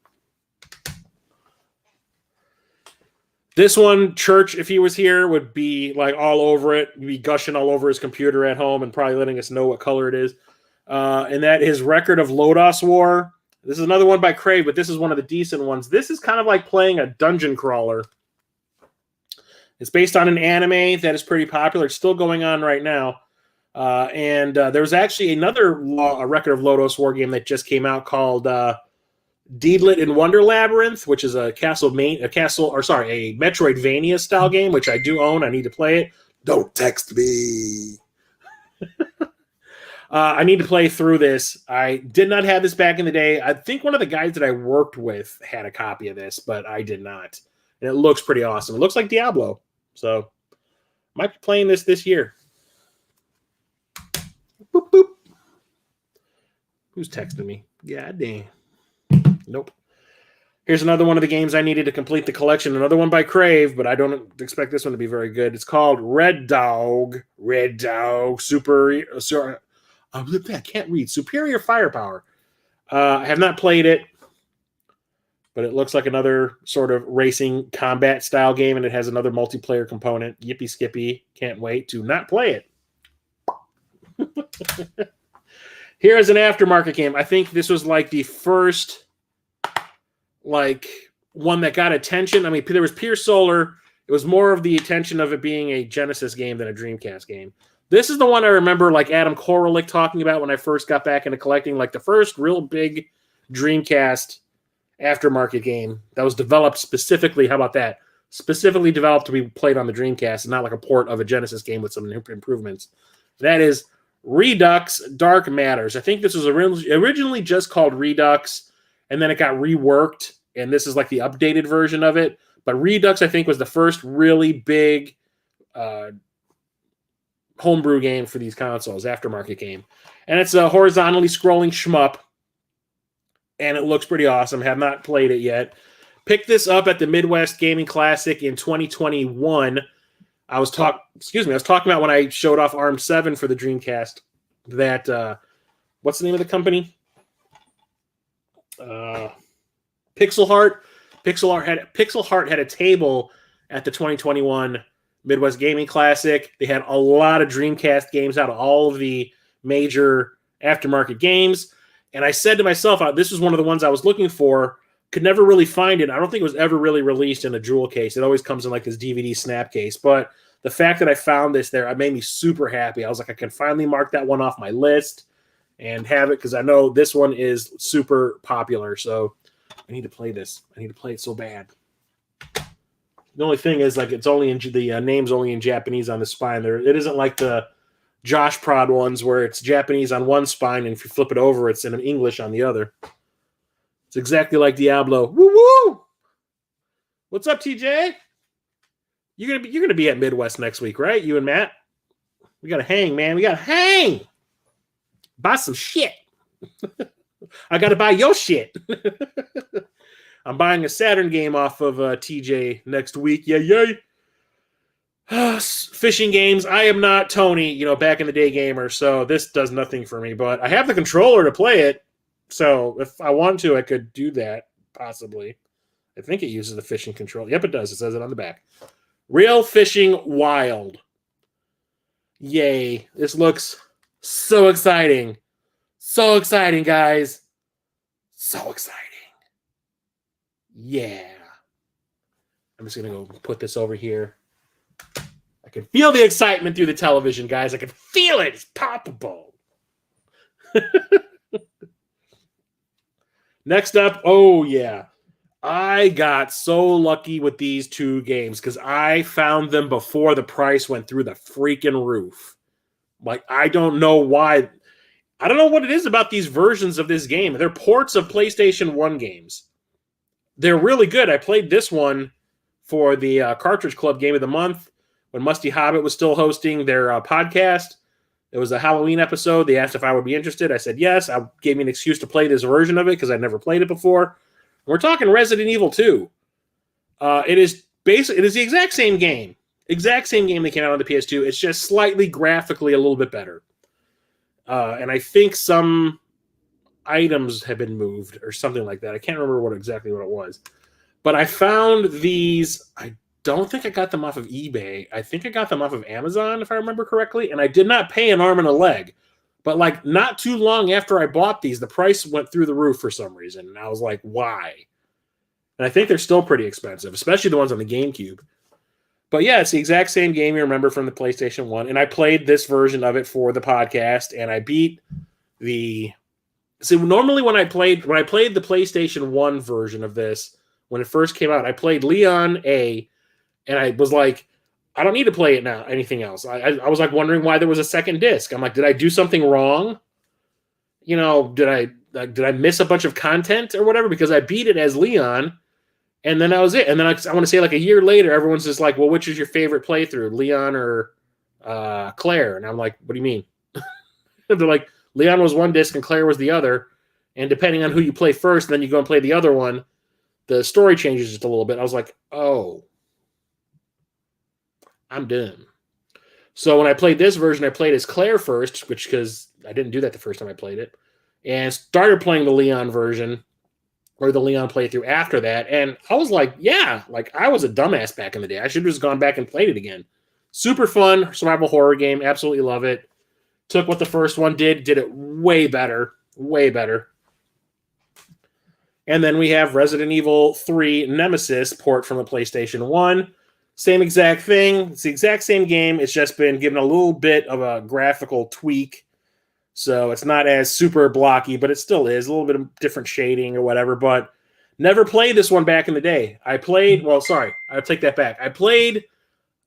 This one, Church, if he was here, would be like all over it. He'd be gushing all over his computer at home and probably letting us know what color it is. And that is Record of Lodos War. This is another one by Crave, but this is one of the decent ones. This is kind of like playing a dungeon crawler. It's based on an anime that is pretty popular. It's still going on right now. And there's actually another Record of Lodos War game that just came out called Deedlit in Wonder Labyrinth, which is a Metroidvania style game, which I do own. I need to play it. Don't text me. I need to play through this. I did not have this back in the day. I think one of the guys that I worked with had a copy of this, but I did not. And it looks pretty awesome. It looks like Diablo. So might be playing this year. Boop, boop. Who's texting me? God damn. Nope. Here's another one of the games I needed to complete the collection. Another one by Crave, but I don't expect this one to be very good. It's called Red Dog. Red Dog. I can't read. Superior Firepower. I have not played it, but it looks like another sort of racing combat style game, and it has another multiplayer component. Yippee skippy. Can't wait to not play it. Here is an aftermarket game. I think this was like the first one that got attention. I mean, there was Pure Solar. It was more of the attention of it being a Genesis game than a Dreamcast game. This is the one I remember like Adam Koralik talking about when I first got back into collecting, like the first real big Dreamcast aftermarket game that was developed specifically. How about that? Specifically developed to be played on the Dreamcast and not like a port of a Genesis game with some improvements. That is Redux Dark Matters. I think this was originally just called Redux, and then it got reworked, and this is like the updated version of it. But Redux, I think, was the first really big homebrew game for these consoles, aftermarket game. And it's a horizontally scrolling shmup, and it looks pretty awesome. Have not played it yet. Picked this up at the Midwest Gaming Classic in 2021. I was talking about when I showed off ARM 7 for the Dreamcast that what's the name of the company? Pixel Heart. Pixel Heart had a table at the 2021 Midwest Gaming Classic. They had a lot of Dreamcast games out of all of the major aftermarket games. And I said to myself, this was one of the ones I was looking for. Could never really find it. I don't think it was ever really released in a jewel case. It always comes in like this DVD snap case. But the fact that I found this there, it made me super happy. I was like, I can finally mark that one off my list and have it because I know this one is super popular. So I need to play this. I need to play it so bad. The only thing is, like, it's only in the name's only in Japanese on the spine. It isn't like the Josh Prod ones where it's Japanese on one spine, and if you flip it over, it's in English on the other. It's exactly like Diablo. Woo woo! What's up, TJ? You're gonna be at Midwest next week, right? You and Matt. We gotta hang, man. We gotta hang. Buy some shit. I gotta buy your shit. I'm buying a Saturn game off of TJ next week. Yay. Fishing games. I am not Tony, back in the day gamer, so this does nothing for me. But I have the controller to play it, so if I want to, I could do that, possibly. I think it uses the fishing controller. Yep, it does. It says it on the back. Real Fishing Wild. Yay. This looks so exciting. So exciting, guys. So exciting. Yeah. I'm just going to go put this over here. I can feel the excitement through the television, guys. I can feel it. It's palpable. Next up, oh yeah. I got so lucky with these two games because I found them before the price went through the freaking roof. Like, I don't know why. I don't know what it is about these versions of this game. They're ports of PlayStation 1 games. They're really good. I played this one for the Cartridge Club Game of the Month when Musty Hobbit was still hosting their podcast. It was a Halloween episode. They asked if I would be interested. I said yes. I gave me an excuse to play this version of it because I'd never played it before. We're talking Resident Evil 2. It is the exact same game. Exact same game that came out on the PS2. It's just slightly graphically a little bit better. And I think some items have been moved or something like that. I can't remember exactly what it was. But I found these. I don't think I got them off of eBay. I think I got them off of Amazon, if I remember correctly. And I did not pay an arm and a leg. But like not too long after I bought these, the price went through the roof for some reason. And I was like, why? And I think they're still pretty expensive, especially the ones on the GameCube. But yeah, it's the exact same game you remember from the PlayStation 1. And I played this version of it for the podcast, and I beat the... See, normally when I played the PlayStation 1 version of this, when it first came out, I played Leon A, and I was like, I don't need to play it now, anything else. I was like wondering why there was a second disc. I'm like, did I do something wrong? You know, did I miss a bunch of content or whatever? Because I beat it as Leon, and then that was it. And then I want to say like a year later, everyone's just like, well, which is your favorite playthrough, Leon or Claire? And I'm like, what do you mean? They're like, Leon was one disc and Claire was the other. And depending on who you play first, then you go and play the other one, the story changes just a little bit. I was like, oh, I'm done. So when I played this version, I played as Claire first, because I didn't do that the first time I played it, and started playing the Leon version or the Leon playthrough after that. And I was like, yeah, like I was a dumbass back in the day. I should have just gone back and played it again. Super fun survival horror game. Absolutely love it. Took what the first one did it way better. Way better. And then we have Resident Evil 3 Nemesis port from the PlayStation 1. Same exact thing. It's the exact same game. It's just been given a little bit of a graphical tweak. So it's not as super blocky, but it still is. A little bit of different shading or whatever. But never played this one back in the day. I take that back. I played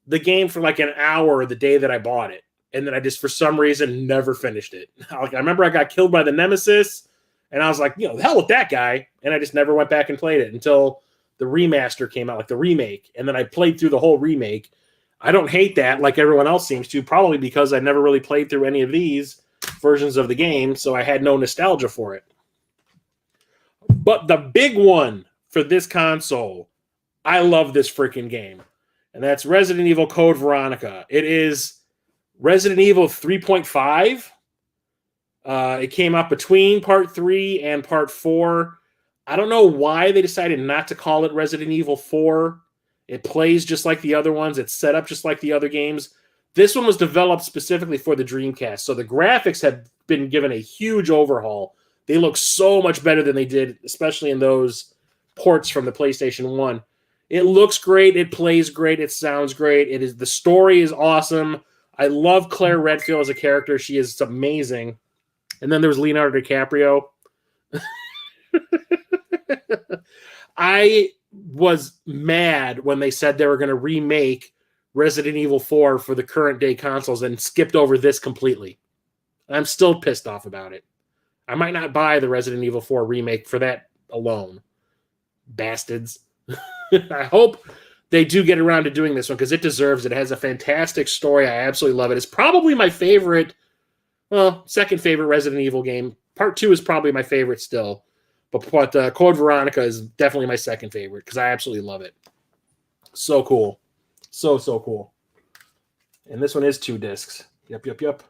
the game for like an hour the day that I bought it. And then I just, for some reason, never finished it. I remember I got killed by the Nemesis. And I was like, the hell with that guy. And I just never went back and played it until the remaster came out, like the remake. And then I played through the whole remake. I don't hate that like everyone else seems to, probably because I never really played through any of these versions of the game, so I had no nostalgia for it. But the big one for this console, I love this freaking game. And that's Resident Evil Code Veronica. It is Resident Evil 3.5. It came out between Part 3 and Part 4. I don't know why they decided not to call it Resident Evil 4. It plays just like the other ones. It's set up just like the other games. This one was developed specifically for the Dreamcast, so the graphics have been given a huge overhaul. They look so much better than they did, especially in those ports from the PlayStation 1. It looks great. It plays great. It sounds great. The story is awesome. I love Claire Redfield as a character. She is amazing. And then there's Leonardo DiCaprio. I was mad when they said they were going to remake Resident Evil 4 for the current day consoles and skipped over this completely. I'm still pissed off about it. I might not buy the Resident Evil 4 remake for that alone. Bastards. I hope they do get around to doing this one because it deserves it. It has a fantastic story. I absolutely love it. It's probably my favorite, second favorite Resident Evil game. Part 2 is probably my favorite still. But Code Veronica is definitely my second favorite because I absolutely love it. So cool. So cool. And this one is 2 discs. Yep.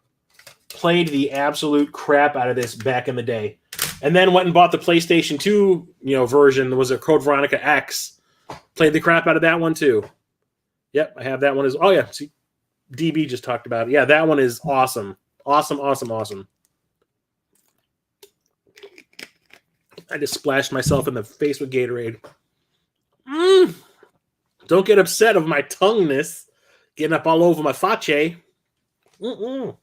Played the absolute crap out of this back in the day. And then went and bought the PlayStation 2 version. Was it Code Veronica X? Played the crap out of that one too. Yep, I have that one. Oh yeah, see, DB just talked about it. Yeah, that one is awesome. Awesome. I just splashed myself in the face with Gatorade. Don't get upset of my tongueness getting up all over my face. My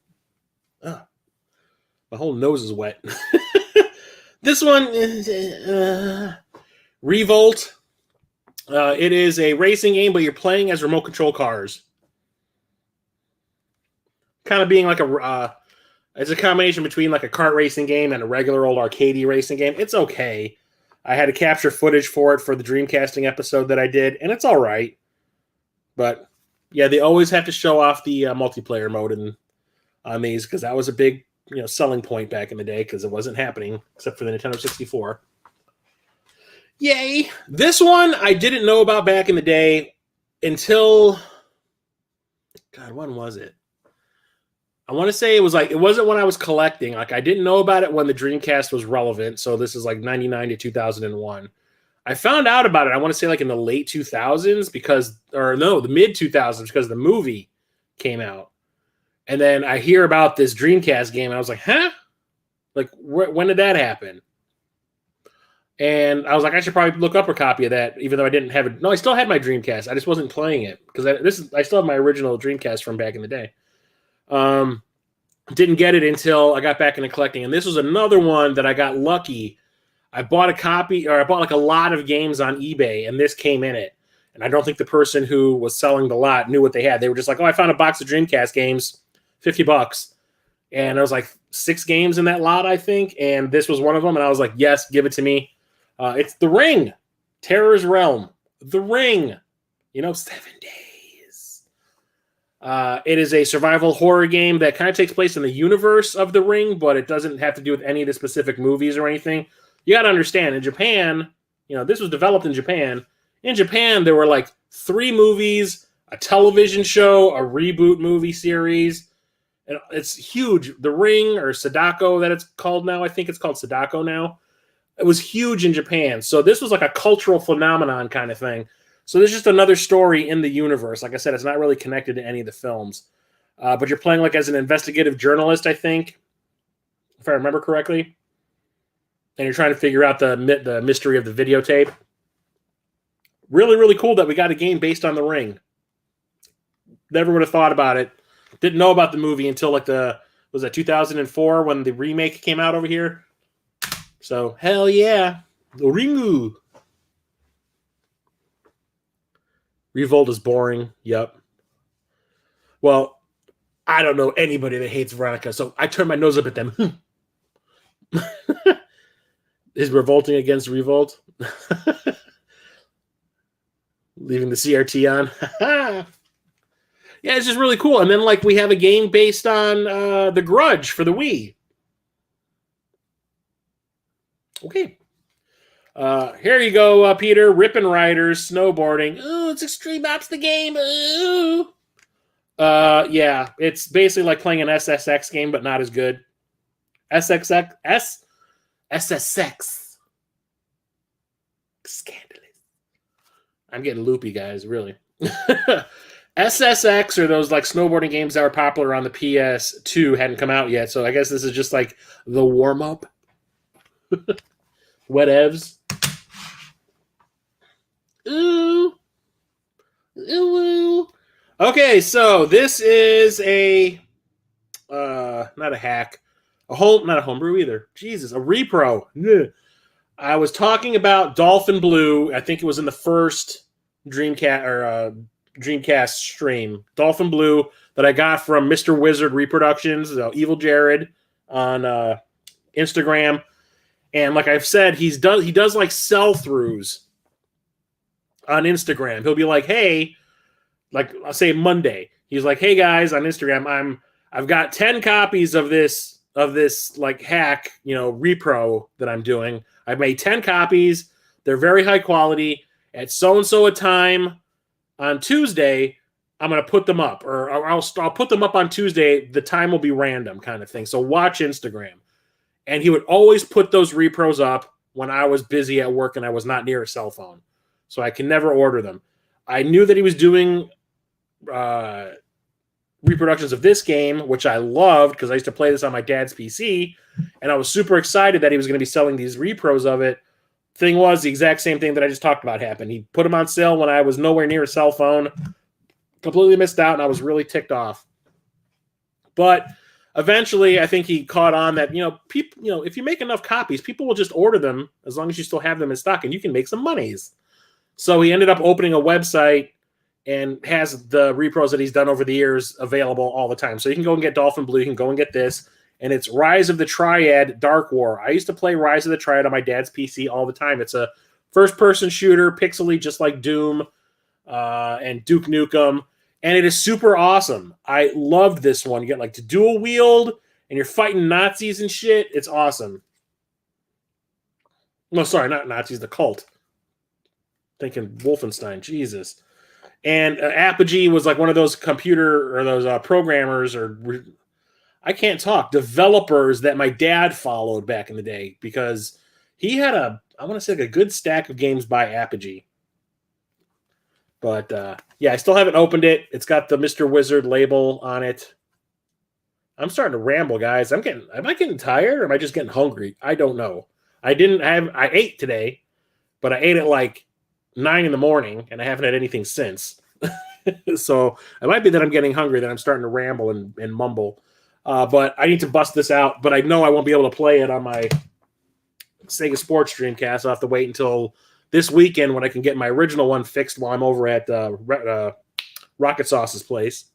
whole nose is wet. This one is Revolt. It is a racing game, but you're playing as remote control cars. Kind of being like it's a combination between like a kart racing game and a regular old arcadey racing game. It's okay. I had to capture footage for it for the Dreamcasting episode that I did, and it's all right. But yeah, they always have to show off the multiplayer mode on these because that was a big selling point back in the day because it wasn't happening except for the Nintendo 64. Yay! This one I didn't know about back in the day until God, when was it? I want to say it wasn't when I was collecting. Like I didn't know about it when the Dreamcast was relevant. So this is like 99 to 2001. I found out about it. I want to say like in the late 2000s the mid 2000s because the movie came out. And then I hear about this Dreamcast game and I was like, huh? Like when did that happen? And I was like, I should probably look up a copy of that, even though I didn't have it. No, I still had my Dreamcast. I just wasn't playing it because I still have my original Dreamcast from back in the day. Didn't get it until I got back into collecting, and this was another one that I got lucky. I bought like a lot of games on eBay, and this came in it. And I don't think the person who was selling the lot knew what they had. They were just like, "Oh, I found a box of Dreamcast games, $50." And there was like 6 games in that lot, I think, and this was one of them. And I was like, "Yes, give it to me." It's The Ring, Terror's Realm, The Ring. 7 days. It is a survival horror game that kind of takes place in the universe of The Ring, but it doesn't have to do with any of the specific movies or anything. You got to understand, in Japan, this was developed in Japan. In Japan, there were like 3 movies, a television show, a reboot movie series. And it's huge. The Ring, or Sadako that it's called now. I think it's called Sadako now. It was huge in Japan. So this was like a cultural phenomenon kind of thing. So there's just another story in the universe. Like I said, it's not really connected to any of the films. But you're playing like as an investigative journalist, I think, if I remember correctly. And you're trying to figure out the mystery of the videotape. Really, really cool that we got a game based on The Ring. Never would have thought about it. Didn't know about the movie until like was that 2004 when the remake came out over here? So, hell yeah. The Ringu. Revolt is boring. Yep. Well, I don't know anybody that hates Veronica, so I turn my nose up at them. Is revolting against Revolt? Leaving the CRT on. Yeah, it's just really cool. And then like we have a game based on The Grudge for the Wii. Okay. Here you go, Peter. Rippin' Riders, snowboarding. Ooh, it's Extreme Ops the game. Ooh. Yeah, it's basically like playing an SSX game, but not as good. SSX. Scandalous. I'm getting loopy, guys, really. SSX are those like snowboarding games that were popular on the PS2, hadn't come out yet. So I guess this is just like the warm-up. Whatevs. Ooh. Ooh. Okay, so this is not a hack. Not a homebrew either. Jesus, a repro. Ugh. I was talking about Dolphin Blue. I think it was in the first Dreamcast stream. Dolphin Blue that I got from Mr. Wizard Reproductions, Evil Jared on Instagram. And like I've said, he does like sell-throughs on Instagram. He'll be like, hey, like I'll say Monday. He's like, hey guys, on Instagram, I've got 10 copies of this like hack, repro that I'm doing. I've made 10 copies. They're very high quality. At so-and-so a time on Tuesday, I'm going to put them up. Or I'll put them up on Tuesday. The time will be random kind of thing. So watch Instagram. And he would always put those repros up when I was busy at work and I was not near a cell phone. So I can never order them. I knew that he was doing reproductions of this game, which I loved because I used to play this on my dad's PC, and I was super excited that he was going to be selling these repros of it. Thing was, the exact same thing that I just talked about happened. He put them on sale when I was nowhere near a cell phone, completely missed out, and I was really ticked off. But eventually, I think he caught on that, people, if you make enough copies, people will just order them as long as you still have them in stock, and you can make some monies. So he ended up opening a website and has the repros that he's done over the years available all the time. So you can go and get Dolphin Blue, you can go and get this, and it's Rise of the Triad Dark War. I used to play Rise of the Triad on my dad's PC all the time. It's a first-person shooter, pixely, just like Doom and Duke Nukem, and it is super awesome. I loved this one. You get like to dual wield, and you're fighting Nazis and shit. It's awesome. No, sorry, not Nazis, the cult. Thinking Wolfenstein, Jesus. And Apogee was like one of those computer or those programmers or I can't talk, developers that my dad followed back in the day because he had I want to say like a good stack of games by Apogee. But yeah, I still haven't opened it. It's got the Mr. Wizard label on it. I'm starting to ramble, guys. Am I getting tired or am I just getting hungry? I don't know. I ate today, but I ate at like 9 a.m. and I haven't had anything since. So it might be that I'm getting hungry, that I'm starting to ramble and mumble. But I need to bust this out. But I know I won't be able to play it on my Sega Sports Dreamcast. I'll have to wait until this weekend when I can get my original one fixed while I'm over at Rocket Sauce's place.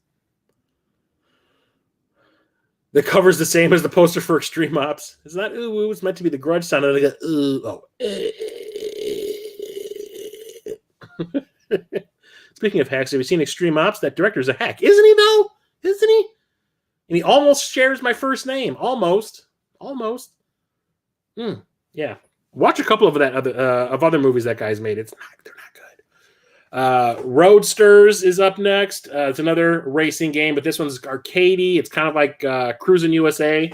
The cover's the same as the poster for Extreme Ops. It's not ooh, it's meant to be the grudge sound. And I go, ooh, oh. Speaking of hacks, have you seen Extreme Ops? That director's a hack. Isn't he, though? Isn't he? And he almost shares my first name. Almost. Yeah. Watch a couple of other movies that guy's made. They're not good. Roadsters is up next. It's another racing game, but this one's arcadey. It's kind of like Cruising USA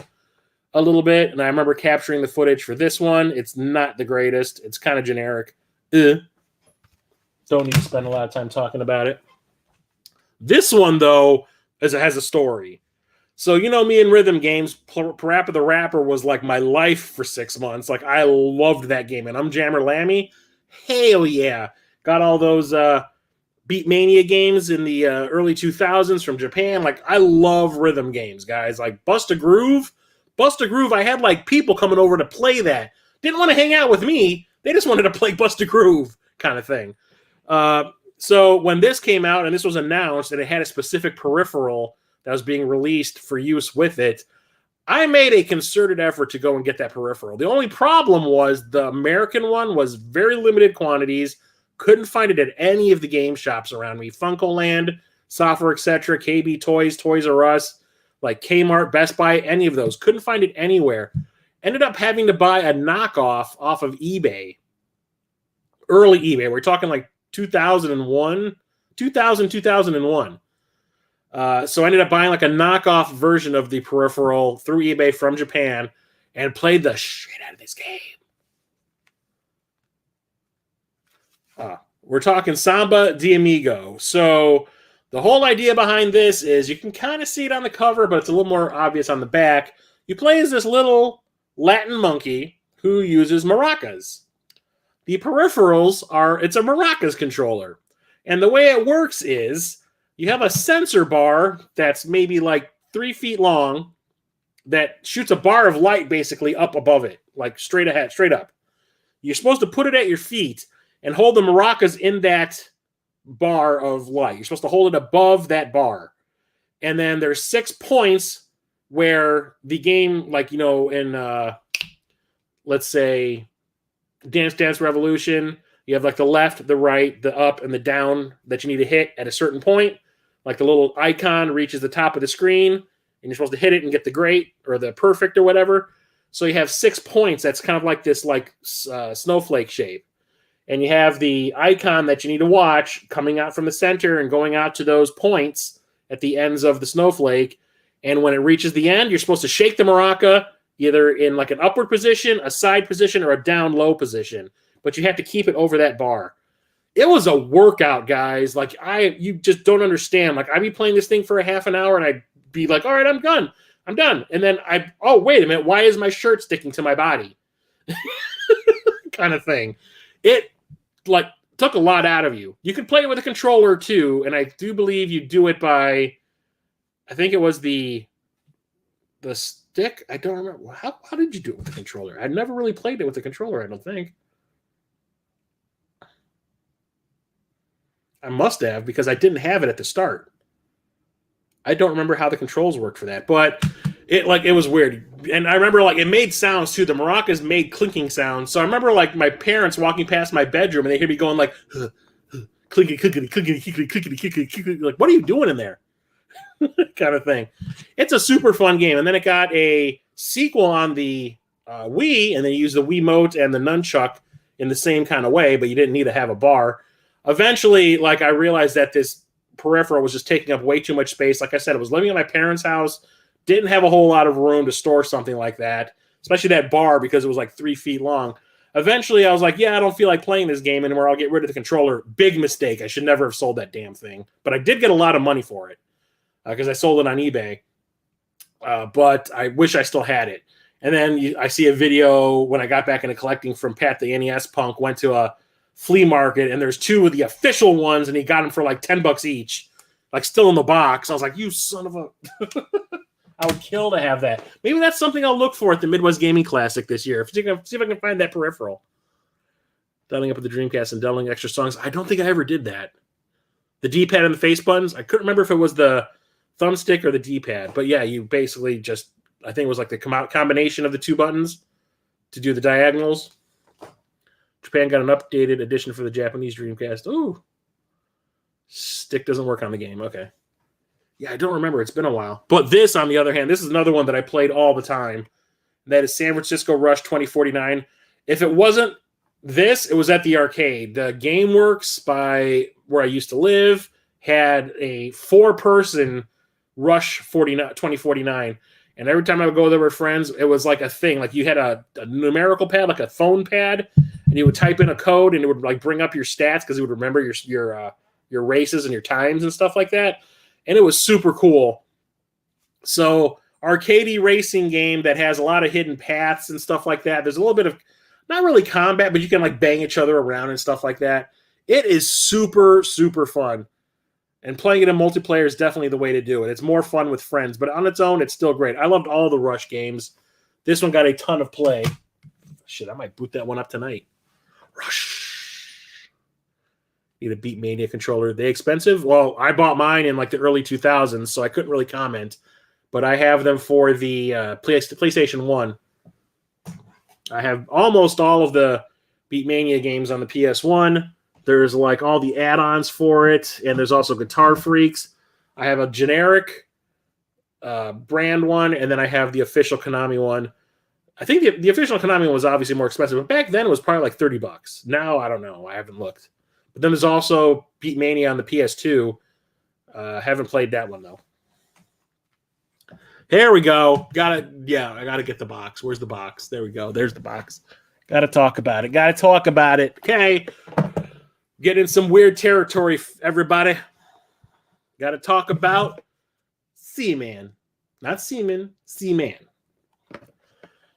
a little bit. And I remember capturing the footage for this one. It's not the greatest. It's kind of generic. Don't need to spend a lot of time talking about it. This one, though, has a story. So, me in rhythm games, Parappa the Rapper was like my life for 6 months. Like, I loved that game. And I'm Jammer Lammy. Hell yeah. Got all those Beatmania games in the early 2000s from Japan. Like, I love rhythm games, guys. Like, Bust a Groove, I had, like, people coming over to play that. Didn't want to hang out with me. They just wanted to play Bust a Groove kind of thing. So when this came out and this was announced and it had a specific peripheral that was being released for use with it, I made a concerted effort to go and get that peripheral. The only problem was the American one was very limited quantities. Couldn't find it at any of the game shops around me. Funkoland, Software, etc., KB Toys, Toys R Us, like Kmart, Best Buy, any of those. Couldn't find it anywhere. Ended up having to buy a knockoff off of eBay. Early eBay. We're talking like 2001. So I ended up buying like a knockoff version of the peripheral through eBay from Japan and played the shit out of this game. We're talking Samba de Amigo. So the whole idea behind this is you can kind of see it on the cover, but it's a little more obvious on the back. You play as this little Latin monkey who uses maracas. The peripherals it's a maracas controller. And the way it works is you have a sensor bar that's maybe like 3 feet long that shoots a bar of light basically up above it, like straight up. You're supposed to put it at your feet and hold the maracas in that bar of light. You're supposed to hold it above that bar. And then there's 6 points where the game, like, in, let's say, Dance Dance Revolution, you have like the left, the right, the up, and the down that you need to hit at a certain point. Like the little icon reaches the top of the screen, and you're supposed to hit it and get the great or the perfect or whatever. So you have 6 points. That's kind of like this snowflake shape. And you have the icon that you need to watch coming out from the center and going out to those points at the ends of the snowflake. And when it reaches the end, you're supposed to shake the maraca either in like an upward position, a side position, or a down low position. But you have to keep it over that bar. it was a workout, guys. Like you just don't understand. Like I'd be playing this thing for a half an hour and I'd be like, all right, I'm done. And then oh, wait a minute. Why is my shirt sticking to my body? Kind of thing. It like took a lot out of you. You could play it with a controller too. And I do believe you do it by, I think it was the stick. I don't remember. How did you do it with the controller? I never really played it with the controller, I don't think. I must have, because I didn't have it at the start. I don't remember how the controls worked for that, but it was weird. And I remember like it made sounds too. The maracas made clinking sounds. So I remember like my parents walking past my bedroom and they hear me going like clinkety, clinkety, clinkety, clinkety, clinkety, clinkety, clinkety. Like, what are you doing in there? Kind of thing. It's a super fun game. And then it got a sequel on the Wii, and they used the Wiimote and the nunchuck in the same kind of way, but you didn't need to have a bar. Eventually, like I realized that this peripheral was just taking up way too much space. Like I said, I was living in my parents' house, didn't have a whole lot of room to store something like that, especially that bar because it was like 3 feet long. Eventually, I was like, yeah, I don't feel like playing this game anymore. I'll get rid of the controller. Big mistake. I should never have sold that damn thing. But I did get a lot of money for it because I sold it on eBay. But I wish I still had it. And then I see a video when I got back into collecting from Pat the NES Punk, went to a flea market, and there's 2 of the official ones, and he got them for like $10 each, like still in the box. I was like, you son of a... I would kill to have that. Maybe that's something I'll look for at the Midwest Gaming Classic this year. See if I can find that peripheral. Dialing up with the Dreamcast and downloading extra songs. I don't think I ever did that. The D-pad and the face buttons, I couldn't remember if it was the thumbstick or the D-pad. But yeah, you basically just... I think it was like the combination of the 2 buttons to do the diagonals. Japan got an updated edition for the Japanese Dreamcast. Ooh. Stick doesn't work on the game. Okay. Yeah, I don't remember. It's been a while. But this, on the other hand, this is another one that I played all the time. That is San Francisco Rush 2049. If it wasn't this, it was at the arcade. The GameWorks by where I used to live had a 4-person Rush 2049. And every time I would go there with friends, it was like a thing. Like you had a numerical pad, like a phone pad, and you would type in a code, and it would like bring up your stats because it would remember your races and your times and stuff like that. And it was super cool. So arcadey racing game that has a lot of hidden paths and stuff like that. There's a little bit of not really combat, but you can like bang each other around and stuff like that. It is super, super fun. And playing it in multiplayer is definitely the way to do it. It's more fun with friends, but on its own, it's still great. I loved all the Rush games. This one got a ton of play. Shit, I might boot that one up tonight. Rush. Need a Beatmania controller. They expensive? Well, I bought mine in like the early 2000s, so I couldn't really comment. But I have them for the PlayStation 1. I have almost all of the Beatmania games on the PS1. There's like all the add-ons for it, and there's also Guitar Freaks. I have a generic brand one, and then I have the official Konami one. I think the official Konami one was obviously more expensive, but back then it was probably like $30. Now, I don't know. I haven't looked. But then there's also Beatmania on the PS2. Haven't played that one, though. Here we go. I gotta get the box. Where's the box? There we go. There's the box. Gotta talk about it. Okay. Get in some weird territory, everybody. Gotta talk about Seaman. Not Seaman, Seaman.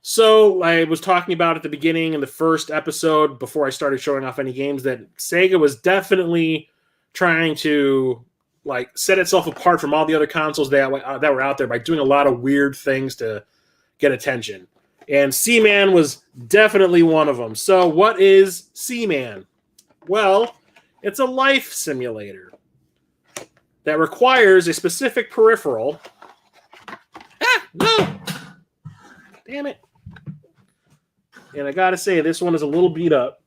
So I was talking about at the beginning in the first episode, before I started showing off any games, that Sega was definitely trying to like set itself apart from all the other consoles that were out there by doing a lot of weird things to get attention. And Seaman was definitely one of them. So what is Seaman? Well, it's a life simulator that requires a specific peripheral. No! Damn it. And I gotta say, this one is a little beat up.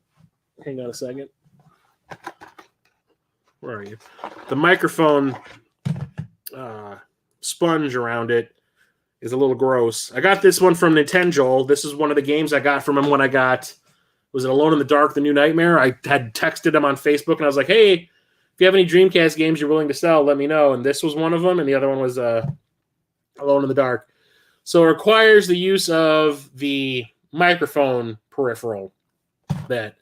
Hang on a second. Where are you? The microphone sponge around it is a little gross. I got this one from Nintendo. This is one of the games I got from him when I got... Was it Alone in the Dark, The New Nightmare? I had texted him on Facebook, and I was like, hey, if you have any Dreamcast games you're willing to sell, let me know. And this was one of them, and the other one was Alone in the Dark. So it requires the use of the microphone peripheral that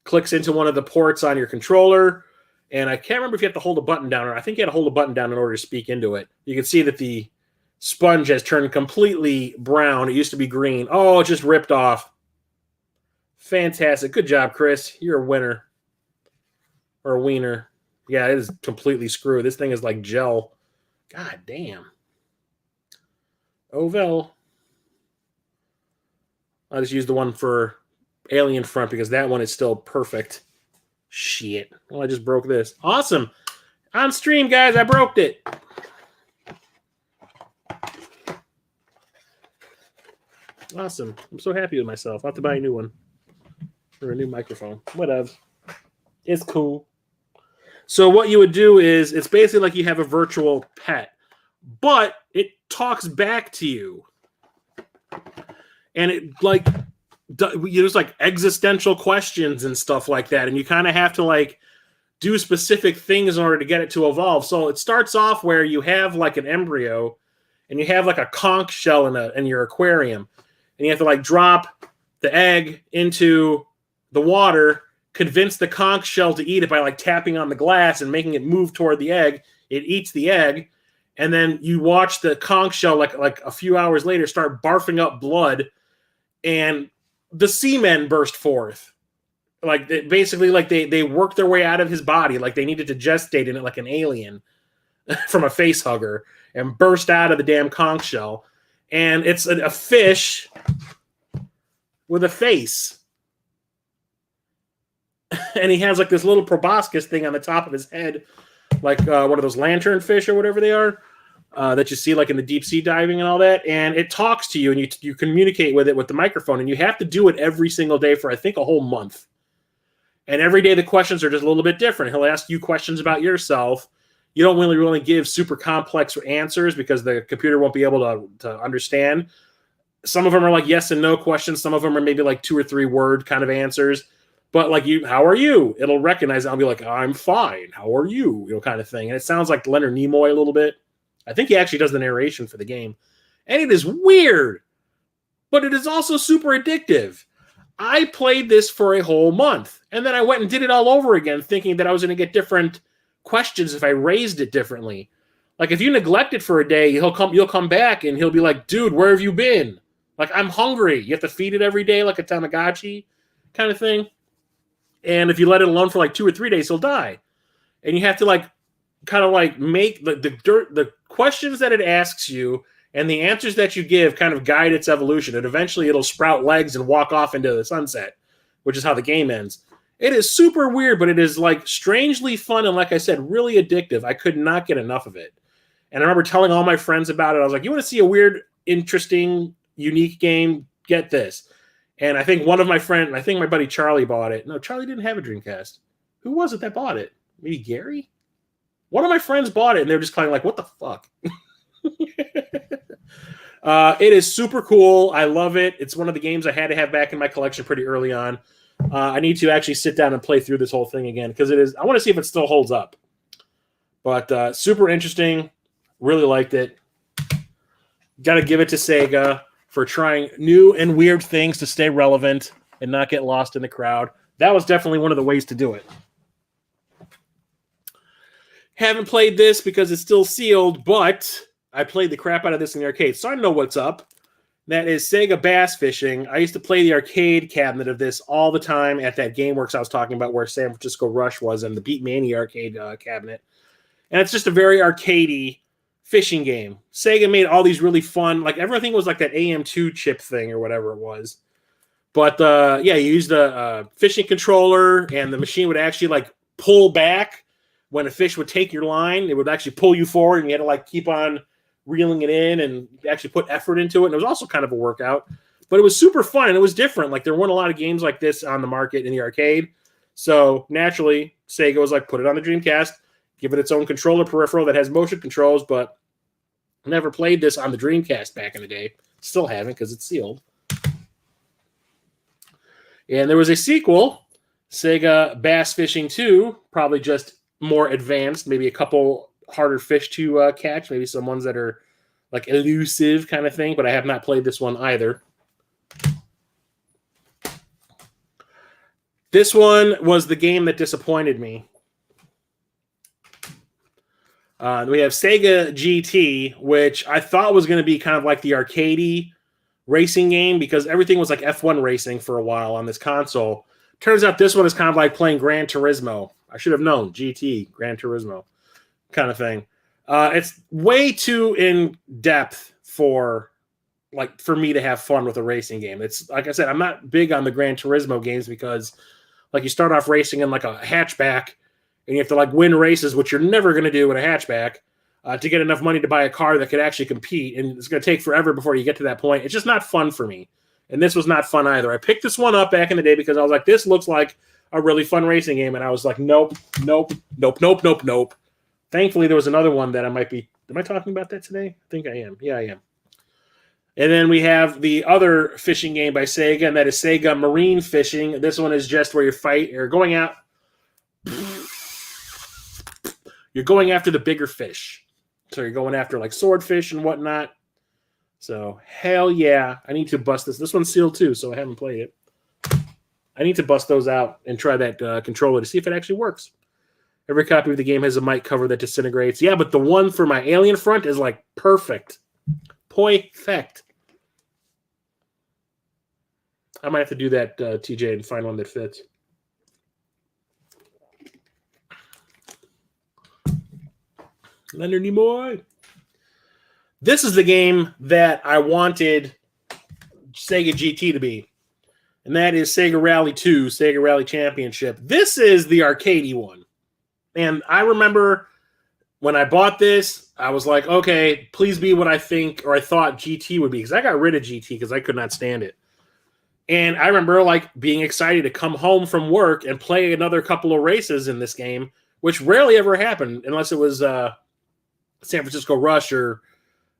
clicks into one of the ports on your controller. And I can't remember if you have to hold a button down, or I think you had to hold a button down in order to speak into it. You can see that the sponge has turned completely brown. It used to be green. Oh, it just ripped off. Fantastic. Good job, Chris. You're a winner. Or a wiener. Yeah, it is completely screwed. This thing is like gel. God damn. Oh, well. I'll just use the one for Alien Front because that one is still perfect. Shit. Well, I just broke this. Awesome. On stream, guys, I broke it. Awesome. I'm so happy with myself. I'll have to buy a new one. Or a new microphone. Whatever. It's cool. So what you would do is, it's basically like you have a virtual pet, but it talks back to you. And it like there's like existential questions and stuff like that, and you kind of have to like do specific things in order to get it to evolve. So it starts off where you have like an embryo, and you have like a conch shell in your aquarium, and you have to like drop the egg into the water, convince the conch shell to eat it by like tapping on the glass and making it move toward the egg. It eats the egg, and then you watch the conch shell like a few hours later start barfing up blood, and the semen burst forth. Like basically, like they worked their way out of his body, like they needed to gestate in it like an alien from a face hugger, and burst out of the damn conch shell. And it's a fish with a face. And he has like this little proboscis thing on the top of his head, like one of those lantern fish or whatever they are, that you see like in the deep sea diving and all that. And it talks to you, and you communicate with it with the microphone, and you have to do it every single day for I think a whole month. And every day the questions are just a little bit different. He'll ask you questions about yourself. You don't really give super complex answers because the computer won't be able to understand. Some of them are like yes and no questions. Some of them are maybe like 2 or 3 word kind of answers. But like how are you? It'll recognize it. I'll be like, I'm fine. How are you? Kind of thing. And it sounds like Leonard Nimoy a little bit. I think he actually does the narration for the game. And it is weird, but it is also super addictive. I played this for a whole month, and then I went and did it all over again, thinking that I was going to get different questions if I raised it differently. Like if you neglect it for a day, you'll come back and he'll be like, dude, where have you been? Like, I'm hungry. You have to feed it every day like a Tamagotchi kind of thing. And if you let it alone for like 2 or 3 days, he'll die. And you have to like kind of like make the questions that it asks you and the answers that you give kind of guide its evolution. And eventually it'll sprout legs and walk off into the sunset, which is how the game ends. It is super weird, but it is like strangely fun. And like I said, really addictive. I could not get enough of it. And I remember telling all my friends about it. I was like, you want to see a weird, interesting, unique game? Get this. And I think one of my friends, I think my buddy Charlie bought it. No, Charlie didn't have a Dreamcast. Who was it that bought it? Maybe Gary? One of my friends bought it, and they were just kind of like, what the fuck? It is super cool. I love it. It's one of the games I had to have back in my collection pretty early on. I need to actually sit down and play through this whole thing again because I want to see if it still holds up. But super interesting. Really liked it. Got to give it to Sega for trying new and weird things to stay relevant and not get lost in the crowd. That was definitely one of the ways to do it. Haven't played this because it's still sealed, but I played the crap out of this in the arcade, so I know what's up. That is Sega Bass Fishing. I used to play the arcade cabinet of this all the time at that GameWorks I was talking about where San Francisco Rush was and the Beat Mania arcade cabinet. And it's just a very arcadey fishing game. Sega made all these really fun, like everything was like that AM2 chip thing or whatever it was. But yeah, you used a fishing controller and the machine would actually like pull back when a fish would take your line. It would actually pull you forward and you had to like keep on reeling it in and actually put effort into it. And it was also kind of a workout, but it was super fun and it was different. Like there weren't a lot of games like this on the market in the arcade. So naturally, Sega was like, put it on the Dreamcast, give it its own controller peripheral that has motion controls, but never played this on the Dreamcast back in the day. Still haven't because it's sealed. And there was a sequel, Sega Bass Fishing 2, probably just more advanced, maybe a couple harder fish to catch, maybe some ones that are like elusive kind of thing, but I have not played this one either. This one was the game that disappointed me. We have Sega GT, which I thought was going to be kind of like the arcadey racing game because everything was like F1 racing for a while on this console. Turns out this one is kind of like playing Gran Turismo. I should have known. GT, Gran Turismo kind of thing. It's way too in depth for me to have fun with a racing game. It's like I said, I'm not big on the Gran Turismo games because like you start off racing in like a hatchback and you have to like win races, which you're never going to do in a hatchback, to get enough money to buy a car that could actually compete. And it's going to take forever before you get to that point. It's just not fun for me. And this was not fun either. I picked this one up back in the day because I was like, this looks like a really fun racing game. And I was like, nope. Thankfully, there was another one that I might be. Am I talking about that today? I think I am. Yeah, I am. And then we have the other fishing game by Sega, and that is Sega Marine Fishing. This one is just where you're going out. You're going after the bigger fish. So you're going after like swordfish and whatnot. So hell yeah. I need to bust this. This one's sealed too, so I haven't played it. I need to bust those out and try that controller to see if it actually works. Every copy of the game has a mic cover that disintegrates. Yeah, but the one for my Alien front is like perfect. Perfect. I might have to do that, TJ, and find one that fits. Leonard Nimoy. This is the game that I wanted Sega GT to be. And that is Sega Rally 2, Sega Rally Championship. This is the arcadey one. And I remember when I bought this, I was like, okay, please be what I think or I thought GT would be. Because I got rid of GT because I could not stand it. And I remember like being excited to come home from work and play another couple of races in this game, which rarely ever happened unless it was San Francisco Rush or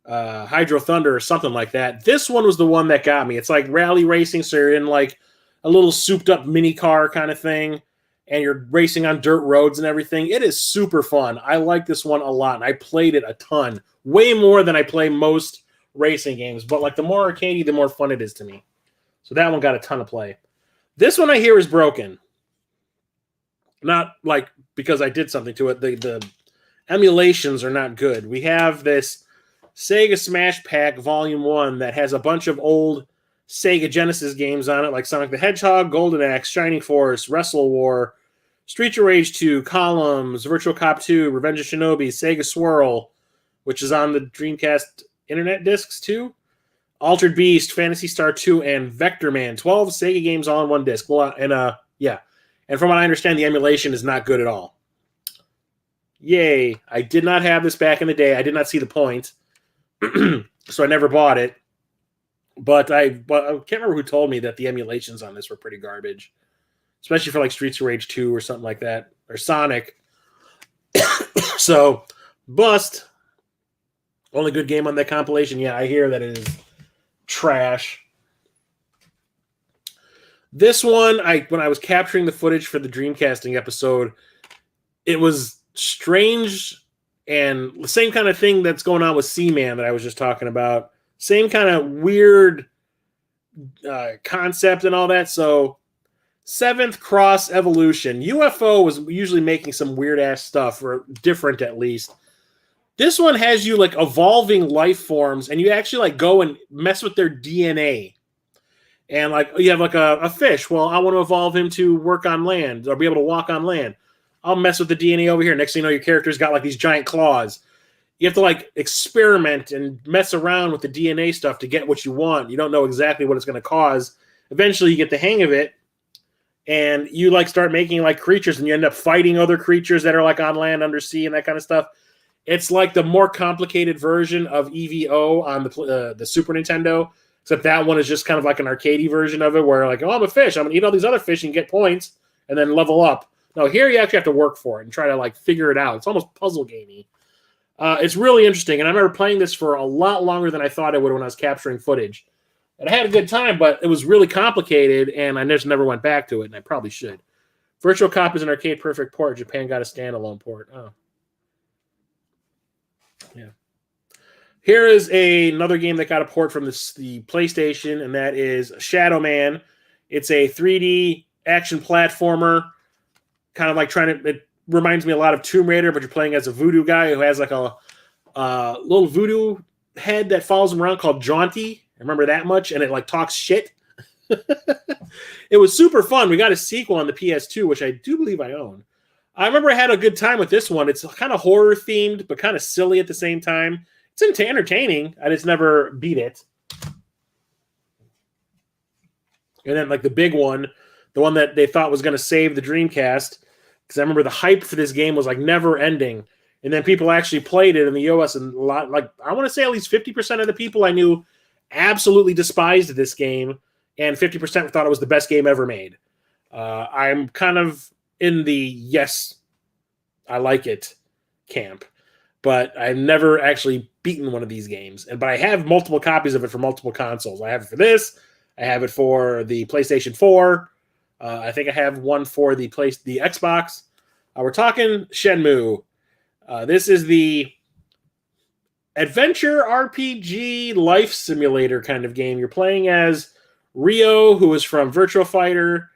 Hydro Thunder or something like that. This one was the one that got me. It's like rally racing, so you're in like a little souped up mini car kind of thing, and you're racing on dirt roads and everything. It is super fun. I like this one a lot, and I played it a ton. Way more than I play most racing games, but like the more arcadey, the more fun it is to me. So that one got a ton of play. This one I hear is broken. Not like because I did something to it. The emulations are not good. We have this Sega Smash Pack Volume 1 that has a bunch of old Sega Genesis games on it, like Sonic the Hedgehog, Golden Axe, Shining Force, Wrestle War, Streets of Rage 2, Columns, Virtual Cop 2, Revenge of Shinobi, Sega Swirl, which is on the Dreamcast Internet discs too, Altered Beast, Phantasy Star 2, and Vector Man. 12 Sega games all on one disc. Well, and from what I understand, the emulation is not good at all. Yay. I did not have this back in the day. I did not see the point. So I never bought it. But I can't remember who told me that the emulations on this were pretty garbage. Especially for like Streets of Rage 2 or something like that. Or Sonic. So, bust. Only good game on that compilation. Yeah, I hear that it is trash. This one, when I was capturing the footage for the Dreamcasting episode, it was strange and the same kind of thing that's going on with Seaman that I was just talking about. Same kind of weird concept and all that. So, Seventh Cross Evolution. UFO was usually making some weird-ass stuff, or different at least. This one has you like evolving life forms, and you actually like go and mess with their DNA. And like you have like a fish. Well, I want to evolve him to work on land or be able to walk on land. I'll mess with the DNA over here. Next thing you know, your character's got like these giant claws. You have to like experiment and mess around with the DNA stuff to get what you want. You don't know exactly what it's going to cause. Eventually, you get the hang of it, and you like start making like creatures, and you end up fighting other creatures that are like on land, undersea, and that kind of stuff. It's like the more complicated version of EVO on the Super Nintendo, except that one is just kind of like an arcadey version of it where like, oh, I'm a fish. I'm going to eat all these other fish and get points and then level up. No, here you actually have to work for it and try to like figure it out. It's almost puzzle gamey. It's really interesting. And I remember playing this for a lot longer than I thought it would when I was capturing footage. And I had a good time, but it was really complicated and I just never went back to it, and I probably should. Virtual Cop is an arcade perfect port. Japan got a standalone port. Oh. Yeah. Here is another game that got a port from the PlayStation, and that is Shadow Man. It's a 3D action platformer, kind of like it reminds me a lot of Tomb Raider, but you're playing as a voodoo guy who has like a little voodoo head that follows him around called Jaunty. I remember that much, and it like talks shit. It was super fun. We got a sequel on the PS2, which I do believe I own. I remember I had a good time with this one. It's kind of horror themed, but kind of silly at the same time. It's entertaining. I just never beat it. And then like the big one, the one that they thought was going to save the Dreamcast, because I remember the hype for this game was like never ending. And then people actually played it in the US, and a lot, like I want to say at least 50% of the people I knew absolutely despised this game, and 50% thought it was the best game ever made. I'm kind of in the yes, I like it camp, but I've never actually beaten one of these games. But I have multiple copies of it for multiple consoles. I have it for this. I have it for the PlayStation 4. I think I have one for the Xbox. We're talking Shenmue. This is the adventure RPG life simulator kind of game. You're playing as Ryo, who is from Virtua Fighter,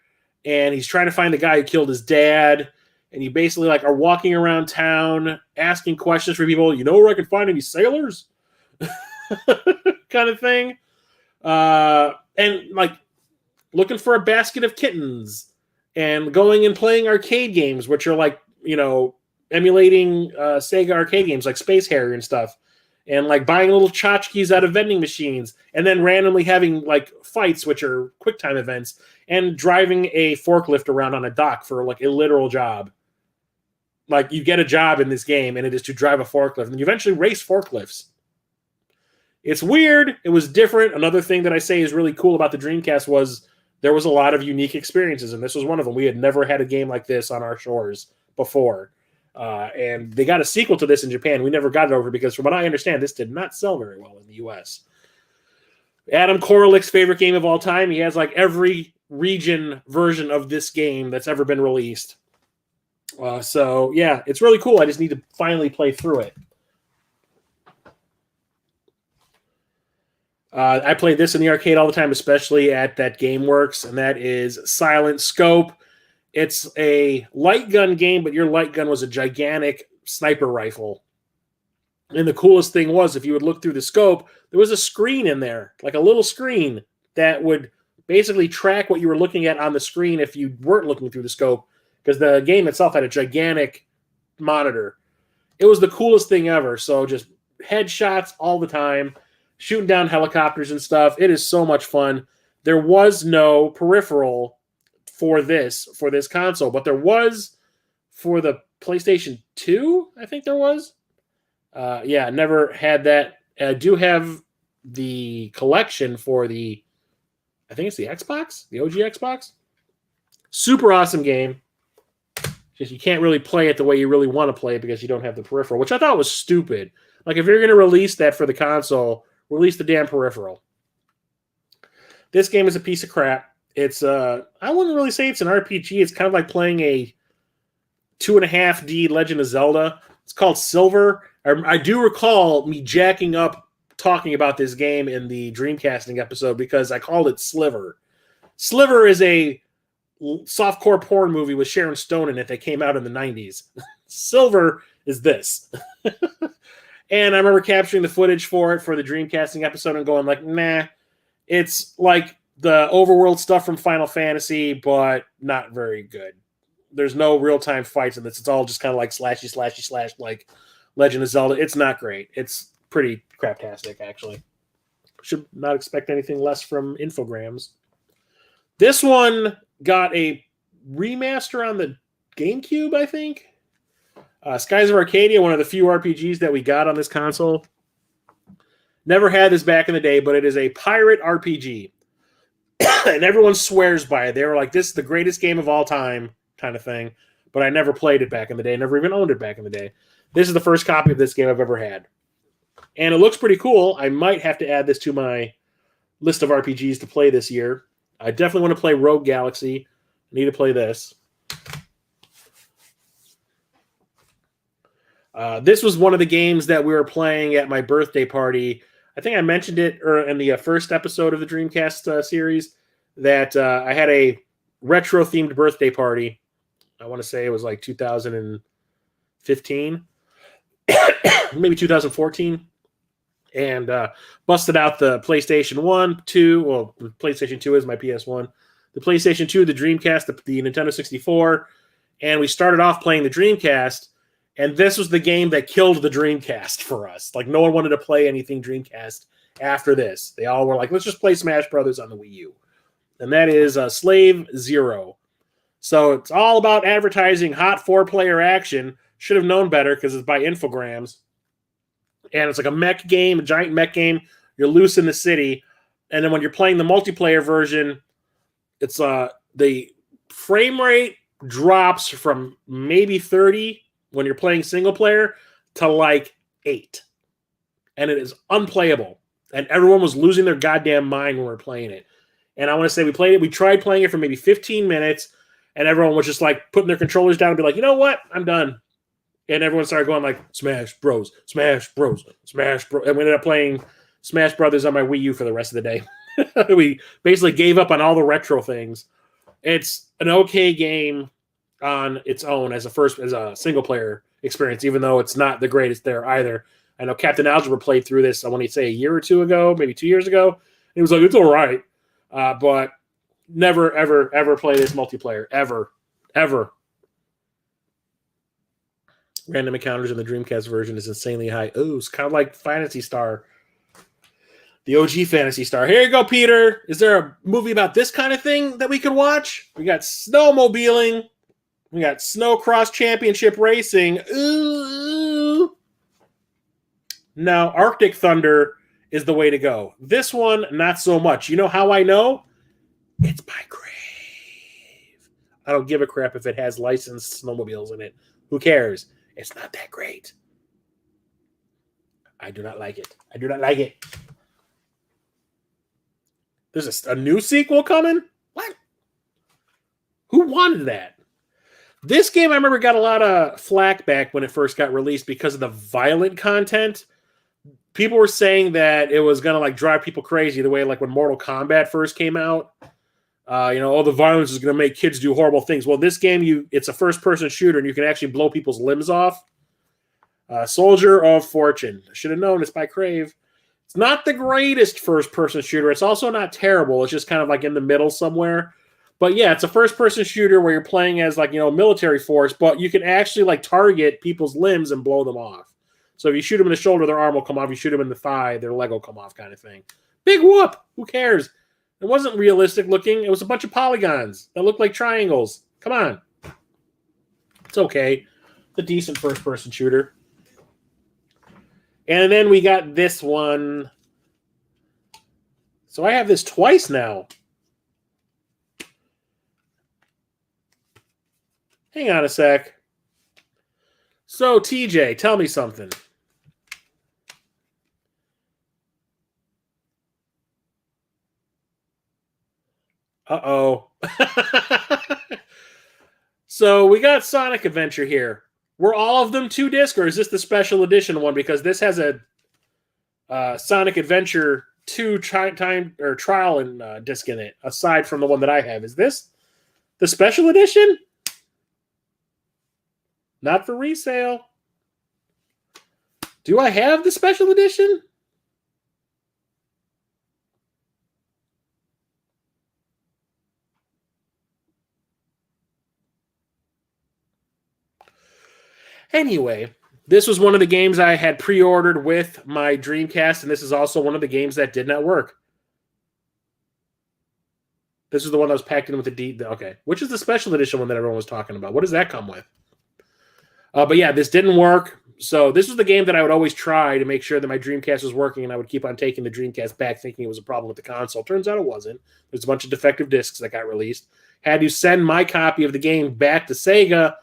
and he's trying to find the guy who killed his dad. And you basically like are walking around town asking questions for people. You know where I can find any sailors? kind of thing. And like looking for a basket of kittens and going and playing arcade games, which are like, you know, emulating Sega arcade games like Space Harrier and stuff. And like buying little tchotchkes out of vending machines, and then randomly having like fights, which are QuickTime events, and driving a forklift around on a dock for like a literal job. Like you get a job in this game, and it is to drive a forklift, and you eventually race forklifts. It's weird. It was different. Another thing that I say is really cool about the Dreamcast was there was a lot of unique experiences, and this was one of them. We had never had a game like this on our shores before. And they got a sequel to this in Japan. We never got it over because, from what I understand, this did not sell very well in the US. Adam Koralick's favorite game of all time. He has like every region version of this game that's ever been released. So, yeah, it's really cool. I just need to finally play through it. I played this in the arcade all the time, especially at that GameWorks, and that is Silent Scope. It's a light gun game, but your light gun was a gigantic sniper rifle. And the coolest thing was, if you would look through the scope, there was a screen in there, like a little screen that would basically track what you were looking at on the screen if you weren't looking through the scope, because the game itself had a gigantic monitor. It was the coolest thing ever. So just headshots all the time, shooting down helicopters and stuff. It is so much fun. There was no peripheral for this console, but there was for the PlayStation 2, I think there was. Yeah, never had that. I do have the collection for the, I think it's the Xbox, the OG Xbox. Super awesome game. Just you can't really play it the way you really want to play it because you don't have the peripheral, which I thought was stupid. Like if you're going to release that for the console, release the damn peripheral. This game is a piece of crap. It's I wouldn't really say it's an RPG. It's kind of like playing a 2.5D Legend of Zelda. It's called Silver. I do recall me jacking up talking about this game in the Dreamcasting episode because I called it Sliver. Sliver is a softcore porn movie with Sharon Stone in it that came out in the 90s. Silver is this. And I remember capturing the footage for it for the Dreamcasting episode and going like, nah, it's like the overworld stuff from Final Fantasy, but not very good. There's no real-time fights in this. It's all just kind of like slashy, like Legend of Zelda. It's not great. It's pretty craptastic, actually. Should not expect anything less from Infogrames. This one got a remaster on the GameCube, I think. Skies of Arcadia, one of the few RPGs that we got on this console. Never had this back in the day, but it is a pirate RPG. And everyone swears by it. They were like, this is the greatest game of all time kind of thing. But I never played it back in the day. Never even owned it back in the day. This is the first copy of this game I've ever had. And it looks pretty cool. I might have to add this to my list of RPGs to play this year. I definitely want to play Rogue Galaxy. I need to play this. This was one of the games that we were playing at my birthday party. I think I mentioned it in the first episode of the Dreamcast series that I had a retro-themed birthday party. I want to say it was like 2015, maybe 2014. And busted out the PlayStation 1, 2. Well, the PlayStation 2 is my PS1. The PlayStation 2, the Dreamcast, the Nintendo 64. And we started off playing the Dreamcast. And this was the game that killed the Dreamcast for us. Like, no one wanted to play anything Dreamcast after this. They all were like, let's just play Smash Brothers on the Wii U. And that is Slave Zero. So it's all about advertising hot 4-player action. Should have known better because it's by Infogrames. And it's like a mech game, a giant mech game. You're loose in the city. And then when you're playing the multiplayer version, it's the frame rate drops from maybe 30 when you're playing single player to like 8. And it is unplayable. And everyone was losing their goddamn mind when we were playing it. And I want to say we tried playing it for maybe 15 minutes, and everyone was just like putting their controllers down and be like, you know what? I'm done. And everyone started going like, Smash Bros, Smash Bros, Smash Bros. And we ended up playing Smash Brothers on my Wii U for the rest of the day. We basically gave up on all the retro things. It's an okay game on its own as a single player experience, even though it's not the greatest there either. I know Captain Algebra played through this, I want to say a year or two ago, maybe 2 years ago. He was like, it's all right. But never, ever, ever play this multiplayer. Ever. Ever. Random encounters in the Dreamcast version is insanely high. Ooh, it's kind of like Phantasy Star. The OG Phantasy Star. Here you go, Peter. Is there a movie about this kind of thing that we could watch? We got snowmobiling. We got snow cross championship racing. Ooh. No, Arctic Thunder is the way to go. This one, not so much. You know how I know? It's by Crave. I don't give a crap if it has licensed snowmobiles in it. Who cares? It's not that great. I do not like it. I do not like it. There's a new sequel coming? What? Who wanted that? This game, I remember, got a lot of flack back when it first got released because of the violent content. People were saying that it was going to like drive people crazy the way like when Mortal Kombat first came out. All the violence is going to make kids do horrible things. Well, this game, it's a first-person shooter, and you can actually blow people's limbs off. Soldier of Fortune. I should have known. It's by Crave. It's not the greatest first-person shooter. It's also not terrible. It's just kind of like in the middle somewhere. But yeah, it's a first-person shooter where you're playing as like, military force, but you can actually like target people's limbs and blow them off. So if you shoot them in the shoulder, their arm will come off. You shoot them in the thigh, their leg will come off kind of thing. Big whoop. Who cares? It wasn't realistic looking. It was a bunch of polygons that looked like triangles. Come on. It's okay. It's a decent first-person shooter. And then we got this one. So I have this twice now. Hang on a sec. So, TJ, tell me something. Uh-oh. So we got Sonic Adventure here. Were all of them 2-disc, or is this the special edition one? Because this has a Sonic Adventure 2 trial and disc in it, aside from the one that I have. Is this the special edition? Not for resale. Do I have the special edition? Anyway, this was one of the games I had pre-ordered with my Dreamcast, and this is also one of the games that did not work. This is the one that was packed in with the D. Okay, which is the special edition one that everyone was talking about? What does that come with? But yeah, this didn't work. So this was the game that I would always try to make sure that my Dreamcast was working, and I would keep on taking the Dreamcast back thinking it was a problem with the console. Turns out it wasn't. There's a bunch of defective discs that got released. Had to send my copy of the game back to Sega,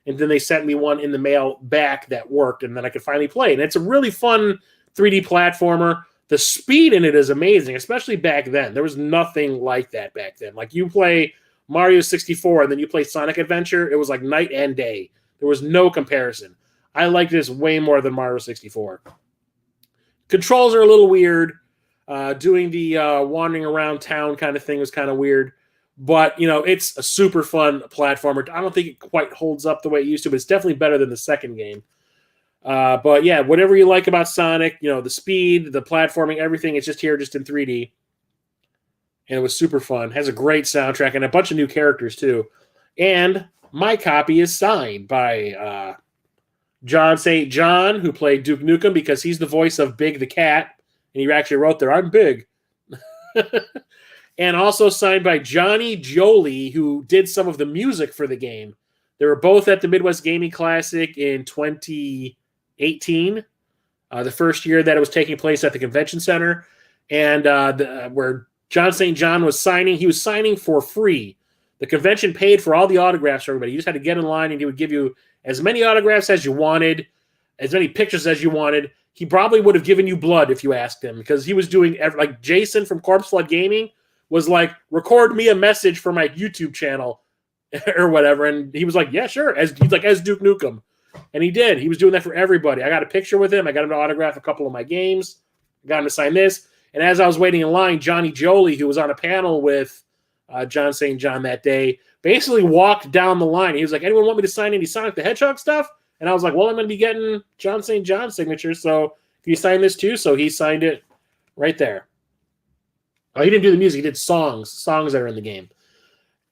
and then they sent me one in the mail back that worked, and then I could finally play it. And it's a really fun 3D platformer. The speed in it is amazing, especially back then. There was nothing like that back then. Like, you play Mario 64, and then you play Sonic Adventure, it was like night and day. There was no comparison. I like this way more than Mario 64. Controls are a little weird. Doing the wandering around town kind of thing was kind of weird. But, it's a super fun platformer. I don't think it quite holds up the way it used to, but it's definitely better than the second game. But yeah, whatever you like about Sonic, the speed, the platforming, everything, it's just here, just in 3D. And it was super fun. Has a great soundtrack and a bunch of new characters, too. And my copy is signed by John St. John, who played Duke Nukem, because he's the voice of Big the Cat. And he actually wrote there, "I'm Big." And also signed by Johnny Jolie, who did some of the music for the game. They were both at the Midwest Gaming Classic in 2018, the first year that it was taking place at the convention center, and where John St. John was signing. He was signing for free. The convention paid for all the autographs for everybody. You just had to get in line, and he would give you as many autographs as you wanted, as many pictures as you wanted. He probably would have given you blood if you asked him, because he was doing, like Jason from Corpse Flood Gaming was like, record me a message for my YouTube channel or whatever. And he was like, yeah, sure. As Duke Nukem. And he did. He was doing that for everybody. I got a picture with him. I got him to autograph a couple of my games. I got him to sign this. And as I was waiting in line, Johnny Jolie, who was on a panel with John St. John that day, basically walked down the line. He was like, anyone want me to sign any Sonic the Hedgehog stuff? And I was like, well, I'm going to be getting John St. John's signature, so can you sign this too? So he signed it right there. Oh, he didn't do the music. He did songs that are in the game.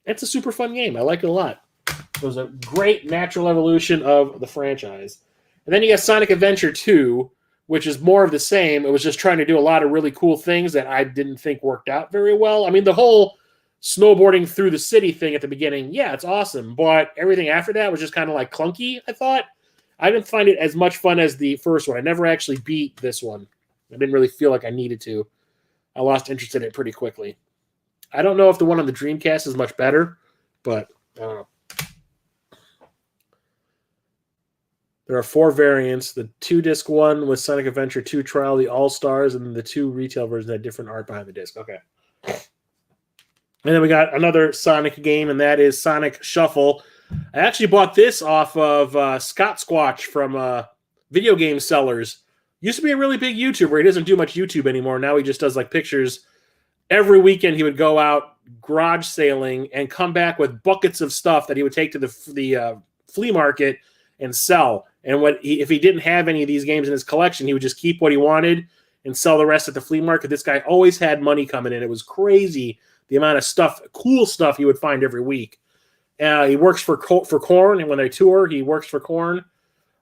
It's a super fun game. I like it a lot. It was a great natural evolution of the franchise. And then you got Sonic Adventure 2, which is more of the same. It was just trying to do a lot of really cool things that I didn't think worked out very well. I mean, the whole snowboarding through the city thing at the beginning, yeah, it's awesome. But everything after that was just kind of like clunky, I thought. I didn't find it as much fun as the first one. I never actually beat this one. I didn't really feel like I needed to. I lost interest in it pretty quickly. I don't know if the one on the Dreamcast is much better, but I don't know. There are 4 variants. The 2-disc one was Sonic Adventure 2 Trial, the All-Stars, and the 2 retail versions had different art behind the disc. Okay. And then we got another Sonic game, and that is Sonic Shuffle. I actually bought this off of Scott Squatch from Video Game Sellers. Used to be a really big YouTuber. He doesn't do much YouTube anymore. Now he just does like pictures. Every weekend he would go out garage sailing and come back with buckets of stuff that he would take to the flea market and sell. And if he didn't have any of these games in his collection, he would just keep what he wanted and sell the rest at the flea market. This guy always had money coming in. It was crazy the amount of stuff, cool stuff he would find every week. He works for Korn, and when they tour, he works for Korn.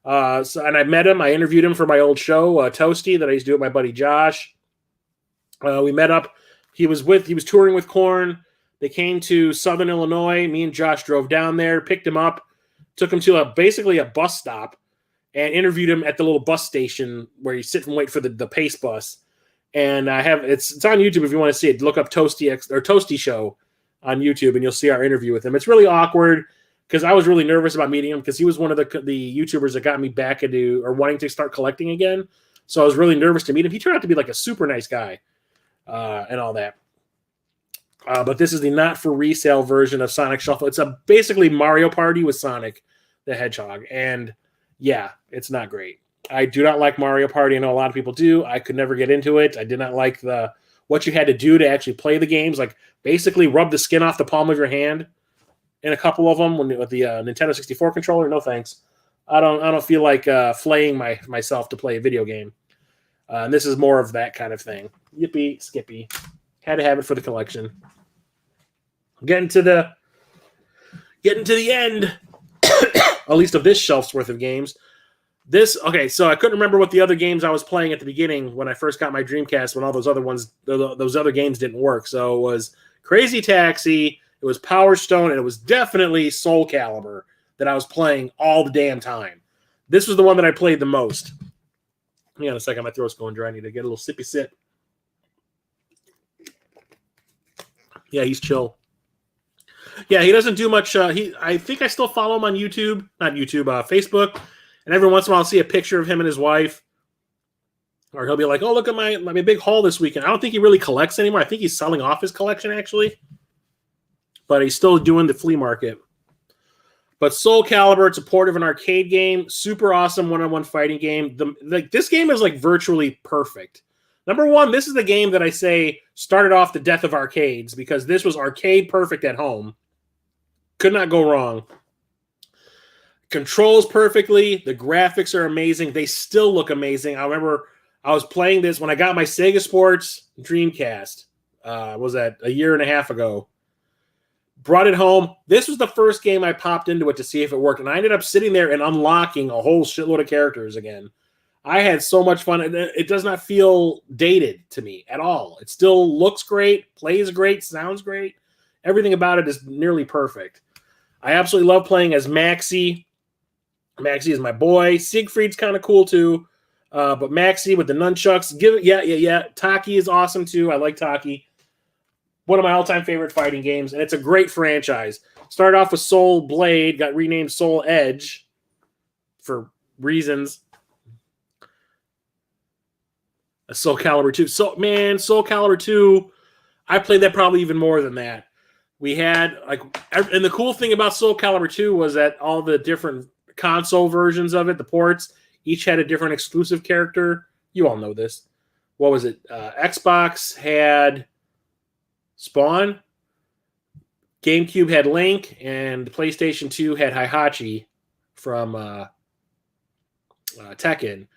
And I met him. I interviewed him for my old show, Toasty, that I used to do with my buddy Josh. We met up. He was touring with Korn. They came to Southern Illinois. Me and Josh drove down there, picked him up, took him to basically a bus stop, and interviewed him at the little bus station where you sit and wait for the Pace bus. And it's on YouTube if you want to see it. Look up Toasty Show on YouTube, and you'll see our interview with him. It's really awkward because I was really nervous about meeting him because he was one of the YouTubers that got me back into or wanting to start collecting again. So I was really nervous to meet him. He turned out to be like a super nice guy and all that. But this is the not for resale version of Sonic Shuffle. It's basically Mario Party with Sonic the Hedgehog. And yeah, it's not great. I do not like Mario Party. I know a lot of people do. I could never get into it. I did not like what you had to do to actually play the games. Like basically rub the skin off the palm of your hand in a couple of them with the Nintendo 64 controller. No thanks. I don't feel like flaying myself to play a video game. And this is more of that kind of thing. Yippee, skippy. Had to have it for the collection. Getting to the end, at least of this shelf's worth of games. So I couldn't remember what the other games I was playing at the beginning when I first got my Dreamcast when all those other games didn't work. So it was Crazy Taxi, it was Power Stone, and it was definitely Soul Calibur that I was playing all the damn time. This was the one that I played the most. Hang on a second, my throat's going dry. I need to get a little sippy sip. Yeah, he's chill. Yeah, he doesn't do much. I think I still follow him on YouTube. Not YouTube, Facebook. And every once in a while I'll see a picture of him and his wife. Or he'll be like, oh, look at my big haul this weekend. I don't think he really collects anymore. I think he's selling off his collection, actually. But he's still doing the flea market. But Soul Calibur, it's a port of an arcade game. Super awesome one-on-one fighting game. This game is like virtually perfect. Number one, this is the game that I say started off the death of arcades because this was arcade perfect at home. Could not go wrong. Controls perfectly. The graphics are amazing. They still look amazing. I remember I was playing this when I got my Sega Sports Dreamcast. Was that a year and a half ago? Brought it home. This was the first game I popped into it to see if it worked. And I ended up sitting there and unlocking a whole shitload of characters again. I had so much fun. It does not feel dated to me at all. It still looks great, plays great, sounds great. Everything about it is nearly perfect. I absolutely love playing as Maxie. Maxie is my boy. Siegfried's kind of cool too. But Maxie with the nunchucks. Yeah. Taki is awesome too. I like Taki. One of my all-time favorite fighting games, and it's a great franchise. Started off with Soul Blade, got renamed Soul Edge for reasons. Soul Calibur 2. Soul Calibur 2, I played that probably even more than that. We had, and the cool thing about Soul Calibur 2 was that all the different console versions of it, the ports, each had a different exclusive character. You all know this. What was it? Xbox had Spawn, GameCube had Link, and the PlayStation 2 had Heihachi from Tekken.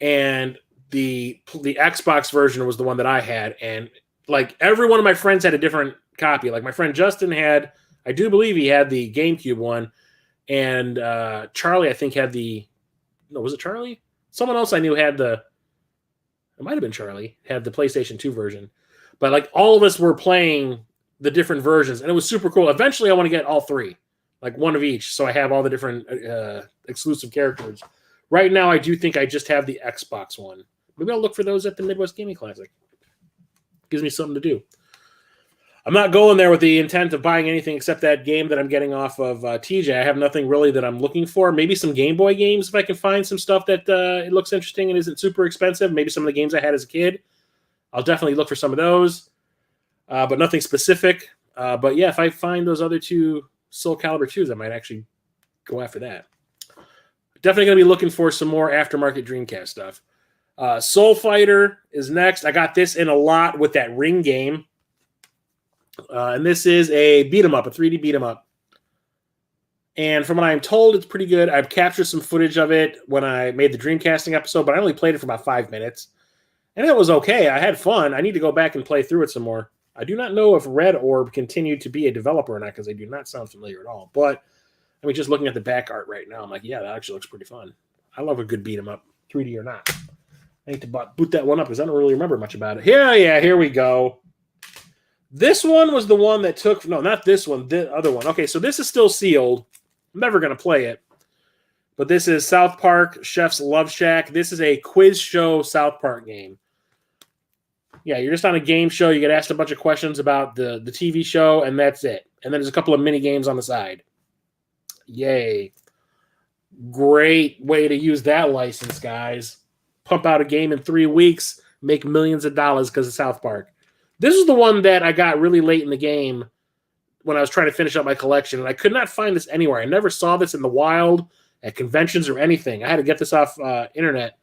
And the Xbox version was the one that I had, and like every one of my friends had a different copy. Like my friend Justin had, I do believe he had the GameCube one, and Charlie I think had was it Charlie? Someone else I knew had it might have been Charlie, had the PlayStation 2 version. But like all of us were playing the different versions, and it was super cool. Eventually I want to get all three, like one of each, so I have all the different exclusive characters. Right now I do think I just have the Xbox one. Maybe I'll look for those at the Midwest Gaming Classic. Gives me something to do. I'm not going there with the intent of buying anything except that game that I'm getting off of TJ. I have nothing really that I'm looking for. Maybe some Game Boy games if I can find some stuff that it looks interesting and isn't super expensive. Maybe some of the games I had as a kid. I'll definitely look for some of those, but nothing specific. But yeah, if I find those other two Soul Calibur 2s, I might actually go after that. Definitely going to be looking for some more aftermarket Dreamcast stuff. Soul Fighter is next. I got this in a lot with that Ring game. And this is a beat-em-up, a 3D beat-em-up. And from what I'm told, it's pretty good. I've captured some footage of it when I made the Dreamcasting episode, but I only played it for about 5 minutes. And it was okay. I had fun. I need to go back and play through it some more. I do not know if Red Orb continued to be a developer or not, because they do not sound familiar at all. But I mean, just looking at the back art right now, I'm like, yeah, that actually looks pretty fun. I love a good beat-em-up, 3D or not. I need to boot that one up because I don't really remember much about it. Yeah, here we go. This one was the one that took... No, not this one. The other one. Okay, so this is still sealed. I'm never going to play it. But this is South Park Chef's Love Shack. This is a quiz show South Park game. Yeah, you're just on a game show. You get asked a bunch of questions about the TV show, and that's it. And then there's a couple of mini games on the side. Yay. Great way to use that license, guys. Pump out a game in 3 weeks, make millions of dollars because of South Park. This is the one that I got really late in the game when I was trying to finish up my collection, and I could not find this anywhere. I never saw this in the wild, at conventions or anything. I had to get this off internet.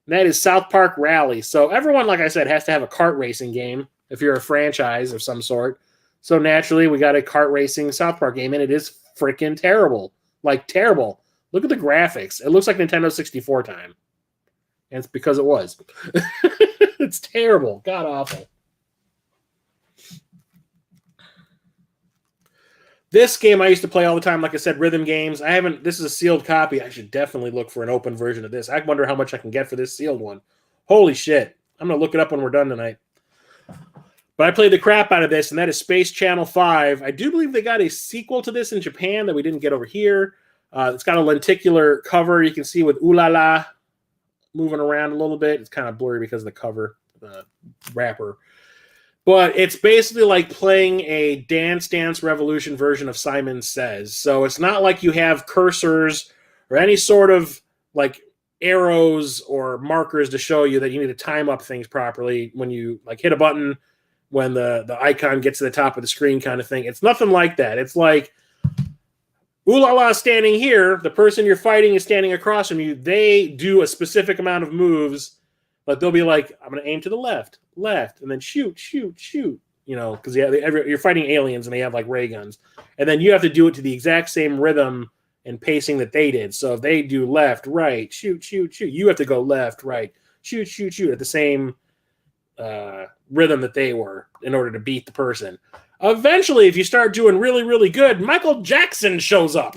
And that is South Park Rally. So everyone, like I said, has to have a kart racing game if you're a franchise of some sort. So naturally, we got a kart racing South Park game, and it is freaking terrible. Like, terrible. Look at the graphics. It looks like Nintendo 64 time. And it's because it was. It's terrible. God awful. This game I used to play all the time, like I said, rhythm games. This is a sealed copy. I should definitely look for an open version of this. I wonder how much I can get for this sealed one. Holy shit. I'm going to look it up when we're done tonight. But I played the crap out of this, and that is Space Channel 5. I do believe they got a sequel to this in Japan that we didn't get over here. It's got a lenticular cover. You can see with Ooh La La moving around a little bit. It's kind of blurry because of the cover, the wrapper. But it's basically like playing a Dance Dance Revolution version of Simon Says. So it's not like you have cursors or any sort of like arrows or markers to show you that you need to time up things properly when you like hit a button when the icon gets to the top of the screen kind of thing. It's nothing like that. It's like, ooh la la standing here, the person you're fighting is standing across from you. They do a specific amount of moves. But they'll be like, I'm going to aim to the left, and then shoot, because you're fighting aliens and they have like ray guns. And then you have to do it to the exact same rhythm and pacing that they did. So if they do left, right, shoot, you have to go left, right, shoot at the same rhythm that they were in order to beat the person. Eventually, if you start doing really, really good, Michael Jackson shows up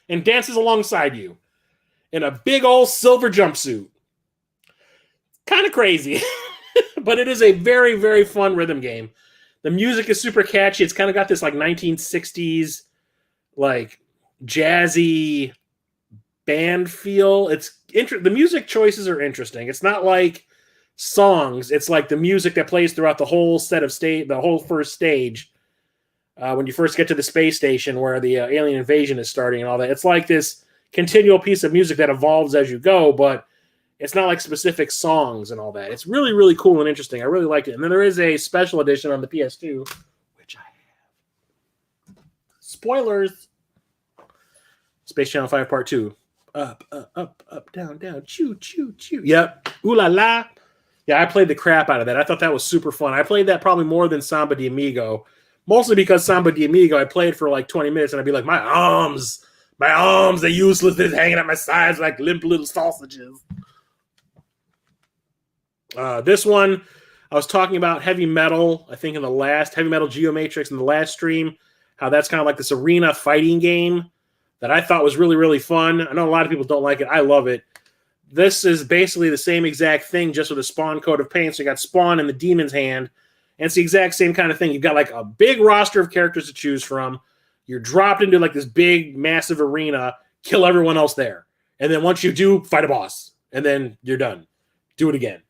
and dances alongside you in a big old silver jumpsuit. Kind of crazy, but it is a very, very fun rhythm game. The music is super catchy. It's kind of got this like 1960s, like jazzy band feel. The music choices are interesting. It's not like songs. It's like the music that plays throughout the whole set of the whole first stage. When you first get to the space station where the alien invasion is starting and all that. It's like this continual piece of music that evolves as you go, but it's not like specific songs and all that. It's really, really cool and interesting. I really like it. And then there is a special edition on the PS2, which I have. Spoilers. Space Channel 5 Part 2. Up, down, choo. Yep. Ooh la la. Yeah, I played the crap out of that. I thought that was super fun. I played that probably more than Samba de Amigo. Mostly because Samba de Amigo, I played for like 20 minutes and I'd be like, my arms, they're useless. They're hanging at my sides like limp little sausages. This one, I was talking about heavy metal, I think in the last, heavy metal Geomatrix in the last stream, how that's kind of like this arena fighting game that I thought was really, really fun. I know a lot of people don't like it. I love it. This is basically the same exact thing, just with a spawn coat of paint. So you got spawn in the demon's hand, and it's the exact same kind of thing. You've got like a big roster of characters to choose from. You're dropped into like this big, massive arena, kill everyone else there. And then once you do, fight a boss. And then you're done. Do it again.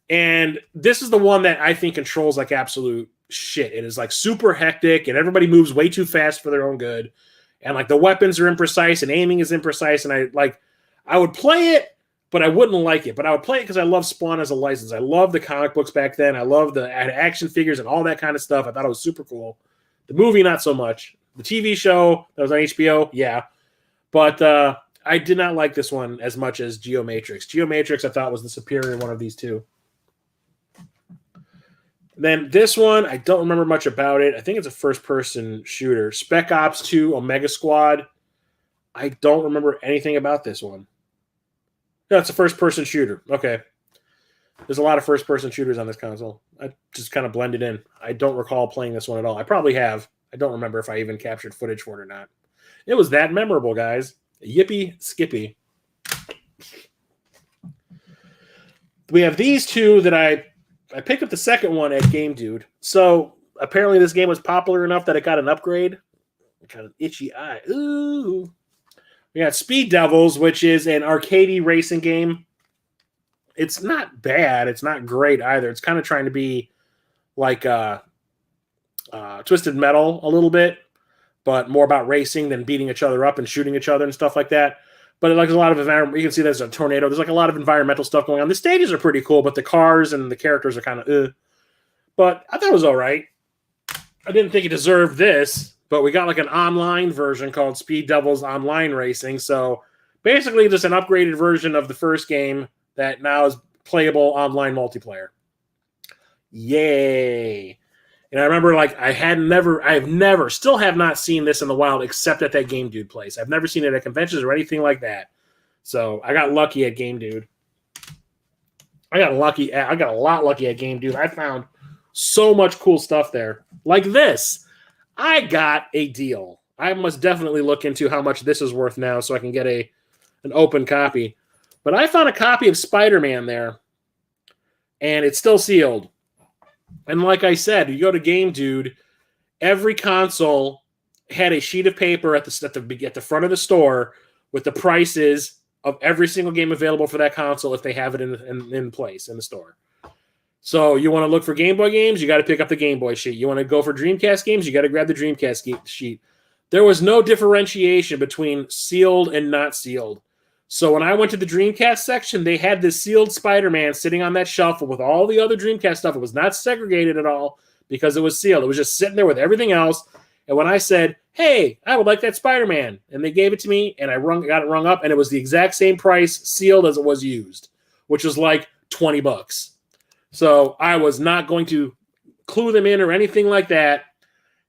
And this is the one that I think controls like absolute shit. It is like super hectic and everybody moves way too fast for their own good. And like the weapons are imprecise and aiming is imprecise. And I would play it, but I wouldn't like it. But I would play it because I love Spawn as a license. I love the comic books back then. I love the action figures and all that kind of stuff. I thought it was super cool. The movie, not so much. The TV show that was on HBO, yeah. But I did not like this one as much as Geomatrix. Geomatrix I thought was the superior one of these two. Then this one, I don't remember much about it. I think it's a first-person shooter. Spec Ops 2 Omega Squad. I don't remember anything about this one. No, it's a first-person shooter. Okay. There's a lot of first-person shooters on this console. I just kind of blended in. I don't recall playing this one at all. I probably have. I don't remember if I even captured footage for it or not. It was that memorable, guys. Yippee skippy. We have these two that I picked up the second one at Game Dude. So apparently this game was popular enough that it got an upgrade. Kind of itchy eye. Ooh. We got Speed Devils, which is an arcadey racing game. It's not bad. It's not great either. It's kind of trying to be like Twisted Metal a little bit, but more about racing than beating each other up and shooting each other and stuff like that. But like a lot of environment, you can see there's a tornado. There's like a lot of environmental stuff going on. The stages are pretty cool, but the cars and the characters are kind of But I thought it was all right. I didn't think it deserved this, but we got like an online version called Speed Devils Online Racing. So basically just an upgraded version of the first game that now is playable online multiplayer. Yay. And I remember like still have not seen this in the wild except at that Game Dude place. I've never seen it at conventions or anything like that. So I got lucky at Game Dude. I got a lot lucky at Game Dude. I found so much cool stuff there. Like this. I got a deal. I must definitely look into how much this is worth now so I can get an open copy. But I found a copy of Spider-Man there. And it's still sealed. And like I said, you go to Game Dude, every console had a sheet of paper at the front of the store with the prices of every single game available for that console if they have it in place in the store. So you want to look for Game Boy games, you got to pick up the Game Boy sheet. You want to go for Dreamcast games, you got to grab the Dreamcast sheet. There was no differentiation between sealed and not sealed. So when I went to the Dreamcast section, they had this sealed Spider-Man sitting on that shelf with all the other Dreamcast stuff. It was not segregated at all because it was sealed. It was just sitting there with everything else. And when I said, hey, I would like that Spider-Man, and they gave it to me, and I got it rung up, and it was the exact same price sealed as it was used, which was like $20. So I was not going to clue them in or anything like that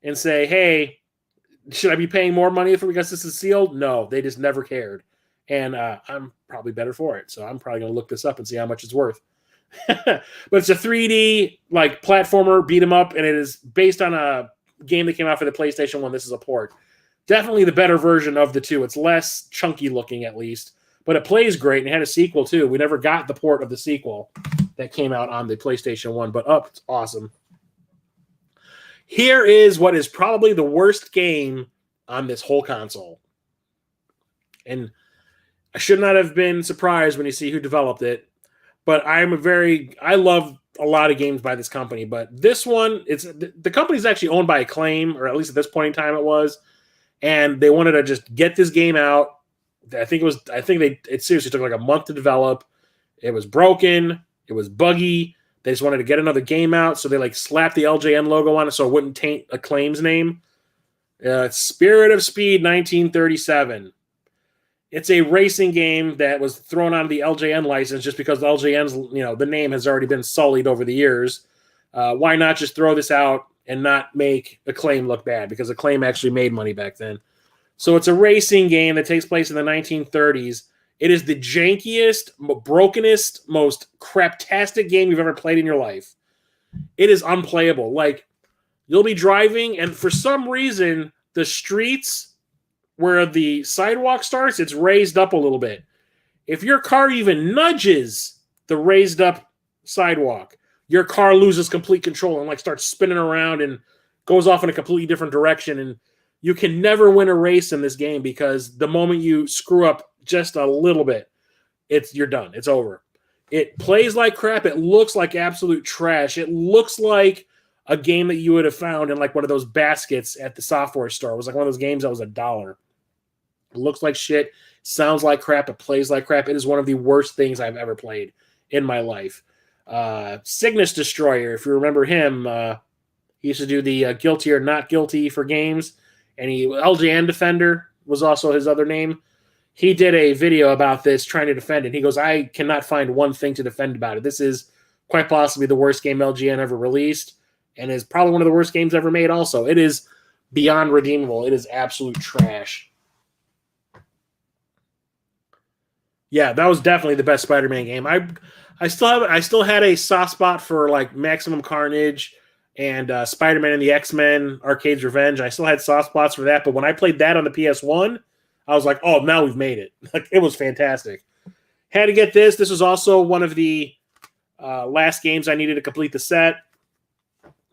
and say, hey, should I be paying more money because this is sealed? No, they just never cared. And I'm probably better for it. So I'm probably going to look this up and see how much it's worth. But it's a 3D like platformer beat 'em up, and it is based on a game that came out for the PlayStation 1. This is a port. Definitely the better version of the two. It's less chunky looking, at least, but it plays great, and it had a sequel too. We never got the port of the sequel that came out on the PlayStation 1, but it's awesome. Here is what is probably the worst game on this whole console. And I should not have been surprised when you see who developed it, but I love a lot of games by this company, but this one, the company's actually owned by Acclaim, or at least at this point in time it was, and they wanted to just get this game out. It seriously took like a month to develop. It was broken. It was buggy. They just wanted to get another game out, so they like slapped the LJN logo on it so it wouldn't taint Acclaim's name. Spirit of Speed 1937. It's a racing game that was thrown on the LJN license just because LJN's, the name has already been sullied over the years. Why not just throw this out and not make Acclaim look bad? Because Acclaim actually made money back then. So it's a racing game that takes place in the 1930s. It is the jankiest, brokenest, most craptastic game you've ever played in your life. It is unplayable. Like, you'll be driving, and for some reason, the streets where the sidewalk starts, it's raised up a little bit. If your car even nudges the raised up sidewalk, your car loses complete control and like starts spinning around and goes off in a completely different direction. And you can never win a race in this game because the moment you screw up just a little bit, you're done. It's over. It plays like crap. It looks like absolute trash. It looks like a game that you would have found in like one of those baskets at the software store. It was like one of those games that was $1. It looks like shit, sounds like crap, it plays like crap. It is one of the worst things I've ever played in my life. Cygnus Destroyer, if you remember him, he used to do the Guilty or Not Guilty for games, and LJN Defender was also his other name. He did a video about this trying to defend it. He goes, I cannot find one thing to defend about it. This is quite possibly the worst game LGN ever released, and is probably one of the worst games ever made also. It is beyond redeemable. It is absolute trash. Yeah, that was definitely the best Spider-Man game. I still had a soft spot for like Maximum Carnage and Spider-Man and the X-Men Arcade's Revenge. I still had soft spots for that, but when I played that on the PS1, I was like, oh, now we've made it. Like, it was fantastic. Had to get this. This was also one of the last games I needed to complete the set.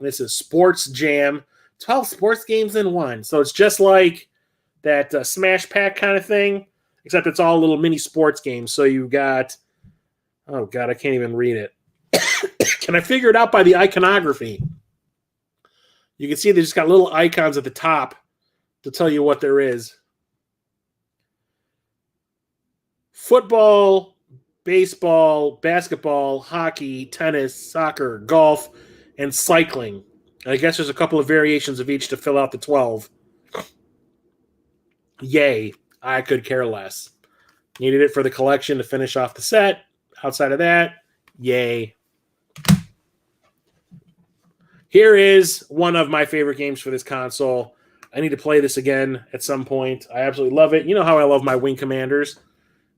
This is Sports Jam. 12 sports games in one. So it's just like that Smash Pack kind of thing, except it's all little mini sports games. So you got, oh God, I can't even read it. Can I figure it out by the iconography? You can see they just got little icons at the top to tell you what there is. Football, baseball, basketball, hockey, tennis, soccer, golf, and cycling. I guess there's a couple of variations of each to fill out the 12. Yay. I could care less. Needed it for the collection to finish off the set. Outside of that, yay. Here is one of my favorite games for this console. I need to play this again at some point. I absolutely love it. You know how I love my Wing Commanders.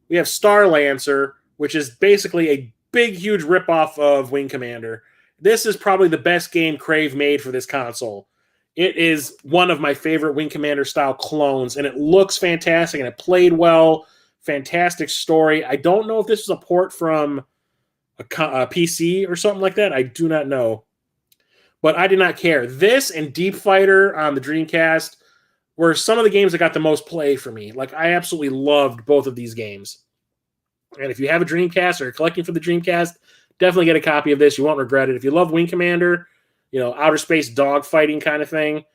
We have Star Lancer, which is basically a big, huge ripoff of Wing Commander. This is probably the best game Crave made for this console. It is one of my favorite Wing Commander style clones, and it looks fantastic, and it played well. Fantastic story. I don't know if this is a port from a PC or something like that. I do not know. But I did not care. This and Deep Fighter on the Dreamcast were some of the games that got the most play for me. Like, I absolutely loved both of these games. And if you have a Dreamcast or you're collecting for the Dreamcast, definitely get a copy of this. You won't regret it. If you love Wing Commander, outer space dogfighting kind of thing,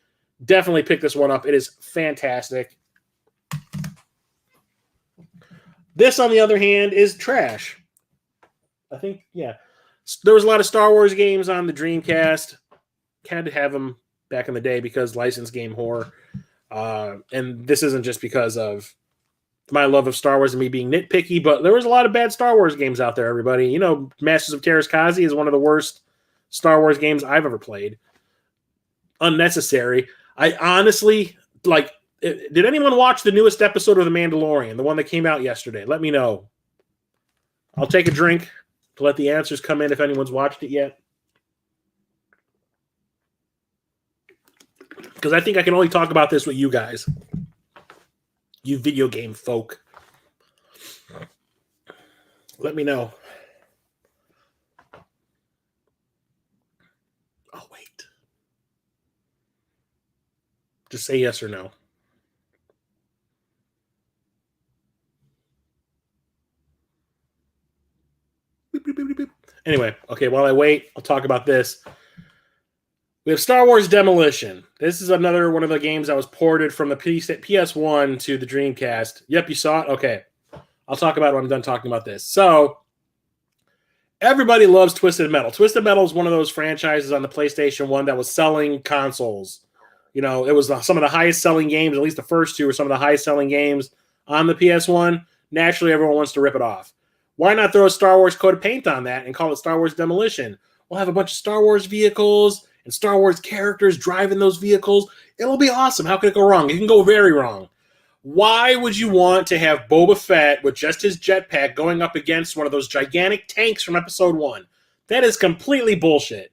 definitely pick this one up. It is fantastic. This, on the other hand, is trash. I think, yeah. There was a lot of Star Wars games on the Dreamcast. Had to have them back in the day because licensed game whore. And this isn't just because of my love of Star Wars and me being nitpicky, but there was a lot of bad Star Wars games out there, everybody. You know, Masters of Terraskazi is one of the worst Star Wars games I've ever played. Unnecessary. I honestly, like, did anyone watch the newest episode of The Mandalorian, the one that came out yesterday? Let me know. I'll take a drink to let the answers come in if anyone's watched it yet. Because I think I can only talk about this with you guys. You video game folk. Let me know. Oh, wait. Just say yes or no. Anyway, okay, while I wait, I'll talk about this. We have Star Wars Demolition. This is another one of the games that was ported from the PS1 to the Dreamcast. Yep, you saw it? Okay. I'll talk about it when I'm done talking about this. So, everybody loves Twisted Metal. Twisted Metal is one of those franchises on the PlayStation 1 that was selling consoles. You know, it was some of the highest selling games, at least the first two were some of the highest selling games on the PS1. Naturally, everyone wants to rip it off. Why not throw a Star Wars coat of paint on that and call it Star Wars Demolition? We'll have a bunch of Star Wars vehicles and Star Wars characters driving those vehicles. It'll be awesome. How could it go wrong? It can go very wrong. Why would you want to have Boba Fett with just his jetpack going up against one of those gigantic tanks from Episode 1? That is completely bullshit.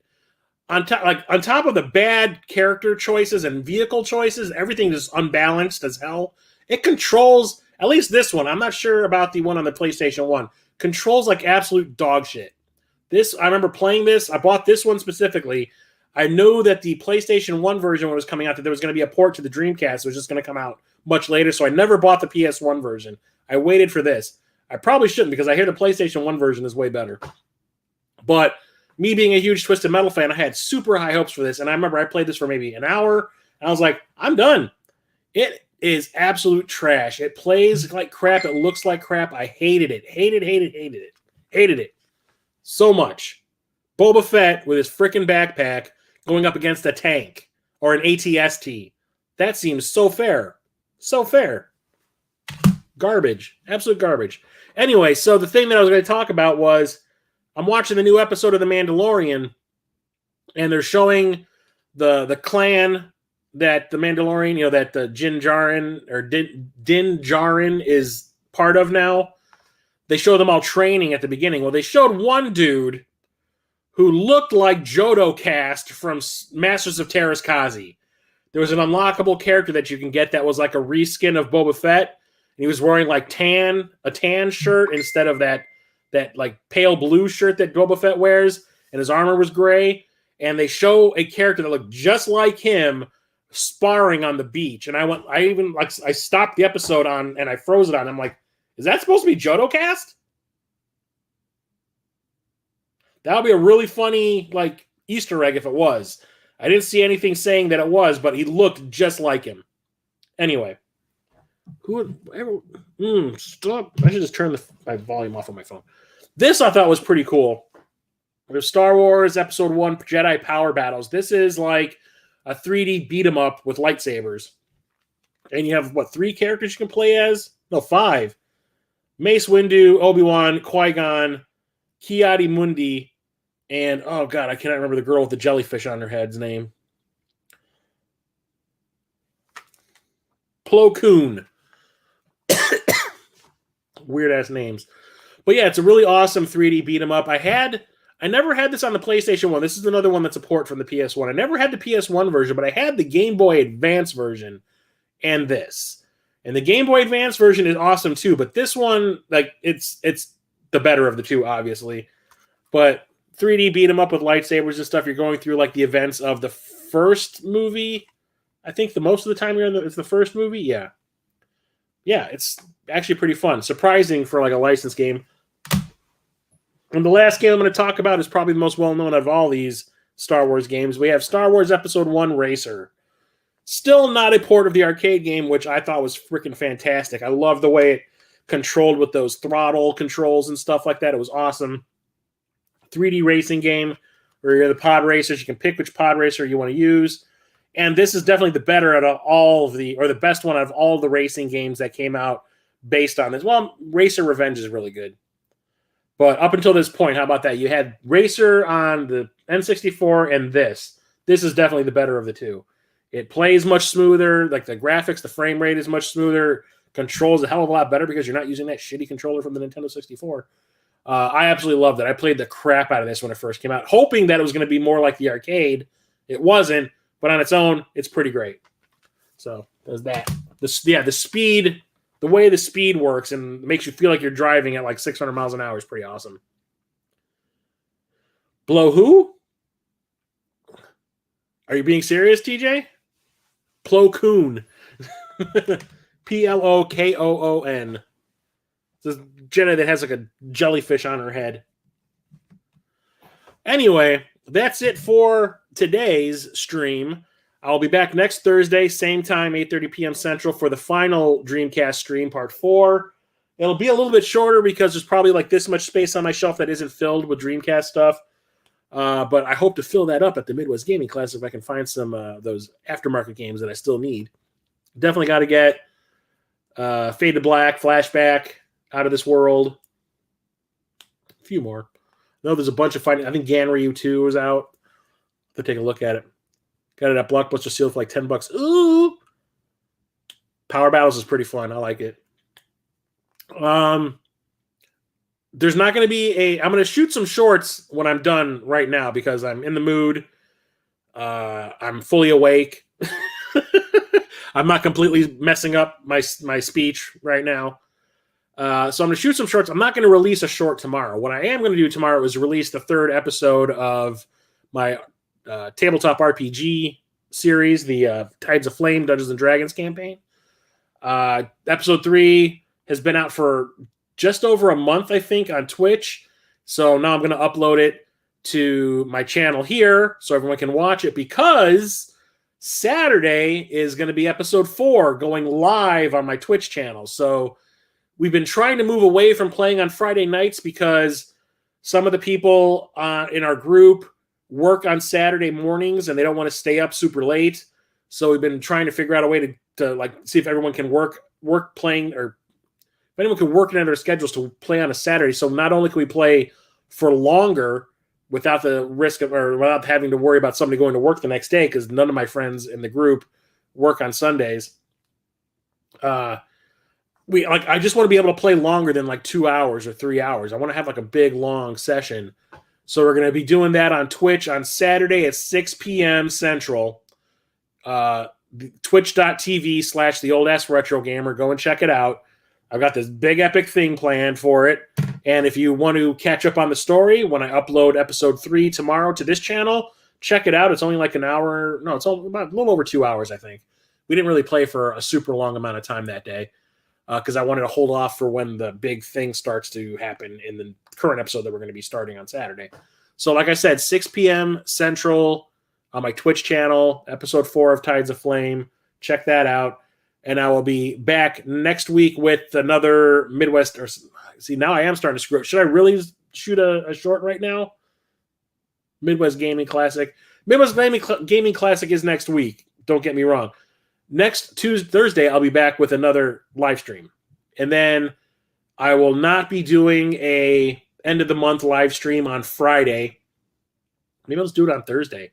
On top of the bad character choices and vehicle choices, everything is unbalanced as hell. It controls, at least this one, I'm not sure about the one on the PlayStation 1, controls like absolute dog shit. I remember playing this. I bought this one specifically. I knew that the PlayStation 1 version, when it was coming out, that there was going to be a port to the Dreamcast. It was just going to come out much later, so I never bought the PS1 version. I waited for this. I probably shouldn't because I hear the PlayStation 1 version is way better. But me being a huge Twisted Metal fan, I had super high hopes for this, and I remember I played this for maybe an hour, and I was like, I'm done. It is absolute trash. It plays like crap. It looks like crap. I hated it. Hated it. So much. Boba Fett with his freaking backpack going up against a tank or an ATST. That seems so fair. So fair. Garbage. Absolute garbage. Anyway, so the thing that I was going to talk about was I'm watching the new episode of The Mandalorian, and they're showing the clan that the Mandalorian, you know, that the Din Djarin is part of now. They show them all training at the beginning. Well, they showed one dude who looked like Jodo Cast from Masters of Terraskazi. There was an unlockable character that you can get that was like a reskin of Boba Fett. And he was wearing like a tan shirt instead of that like pale blue shirt that Boba Fett wears. And his armor was gray. And they show a character that looked just like him sparring on the beach. And I stopped the episode on and I froze it on. I'm like, is that supposed to be Jodo Cast? That would be a really funny like Easter egg if it was. I didn't see anything saying that it was, but he looked just like him. Anyway. Stop. I should just turn my volume off on my phone. This I thought was pretty cool. There's Star Wars Episode 1 Jedi Power Battles. This is like a 3D beat 'em up with lightsabers. And you have, 3 characters you can play as? No, 5. Mace Windu, Obi-Wan, Qui-Gon, Ki-Adi-Mundi, and, oh god, I cannot remember the girl with the jellyfish on her head's name. Plo Koon. Weird-ass names. But yeah, it's a really awesome 3D beat 'em up. I never had this on the PlayStation 1. This is another one that's a port from the PS1. I never had the PS1 version, but I had the Game Boy Advance version and this. And the Game Boy Advance version is awesome too, but this one, like, it's the better of the two, obviously. But 3D beat 'em up with lightsabers and stuff. You're going through like the events of the first movie. I think most of the time it's the first movie. Yeah. Yeah, it's actually pretty fun. Surprising for like a licensed game. And the last game I'm going to talk about is probably the most well-known of all these Star Wars games. We have Star Wars Episode 1 Racer. Still not a port of the arcade game, which I thought was freaking fantastic. I love the way it controlled with those throttle controls and stuff like that. It was awesome. 3D racing game where you're the pod racers. You can pick which pod racer you want to use. And this is definitely the better out of all of the, or the best one out of all the racing games that came out based on this. Well, Racer Revenge is really good. But up until this point, how about that? You had Racer on the N64 and this. This is definitely the better of the two. It plays much smoother. Like the graphics, the frame rate is much smoother. Controls a hell of a lot better because you're not using that shitty controller from the Nintendo 64. I absolutely loved it. I played the crap out of this when it first came out, hoping that it was going to be more like the arcade. It wasn't, but on its own, it's pretty great. So there's that. The speed, the way the speed works and makes you feel like you're driving at like 600 miles an hour is pretty awesome. Blow who? Are you being serious, TJ? Plo Koon. Plokoon. This Jenna that has like a jellyfish on her head. Anyway, that's it for today's stream. I'll be back next Thursday, same time, 8:30 p.m. Central, for the final Dreamcast stream, part 4. It'll be a little bit shorter because there's probably like this much space on my shelf that isn't filled with Dreamcast stuff. But I hope to fill that up at the Midwest Gaming Class if I can find some those aftermarket games that I still need. Definitely got to get Fade to Black, Flashback, Out of This World. A few more. I know there's a bunch of fighting. I think Ganryu 2 is out. To take a look at it. Got it at Blockbuster Seal for like $10. Ooh! Power Battles is pretty fun. I like it. There's not going to be I'm going to shoot some shorts when I'm done right now because I'm in the mood. I'm fully awake. I'm not completely messing up my speech right now. So I'm going to shoot some shorts. I'm not going to release a short tomorrow. What I am going to do tomorrow is release the 3rd episode of my tabletop RPG series, the Tides of Flame Dungeons and Dragons campaign. Episode 3 has been out for just over a month, I think, on Twitch. So now I'm going to upload it to my channel here so everyone can watch it, because Saturday is going to be episode 4 going live on my Twitch channel. So we've been trying to move away from playing on Friday nights because some of the people in our group work on Saturday mornings and they don't want to stay up super late. So we've been trying to figure out a way to like see if everyone can work playing, or if anyone can work into their schedules to play on a Saturday. So not only can we play for longer without the risk of, or without having to worry about somebody going to work the next day, because none of my friends in the group work on Sundays. I just want to be able to play longer than like 2 hours or 3 hours. I want to have like a big long session. So we're going to be doing that on Twitch on Saturday at 6 p.m. Central. Twitch.tv/theoldassretrogamer. Go and check it out. I've got this big epic thing planned for it. And if you want to catch up on the story, when I upload episode 3 tomorrow to this channel, check it out. It's only like an hour. No, it's only about a little over 2 hours, I think. We didn't really play for a super long amount of time that day because I wanted to hold off for when the big thing starts to happen in the current episode that we're going to be starting on Saturday. So like I said, 6 p.m. Central on my Twitch channel, episode 4 of Tides of Flame. Check that out. And I will be back next week with another Midwest. See, now I am starting to screw up. Should I really shoot a short right now? Midwest Gaming Classic. Midwest Gaming Classic is next week. Don't get me wrong. Next Thursday, I'll be back with another live stream. And then I will not be doing a end of the month live stream on Friday. Maybe I'll just do it on Thursday.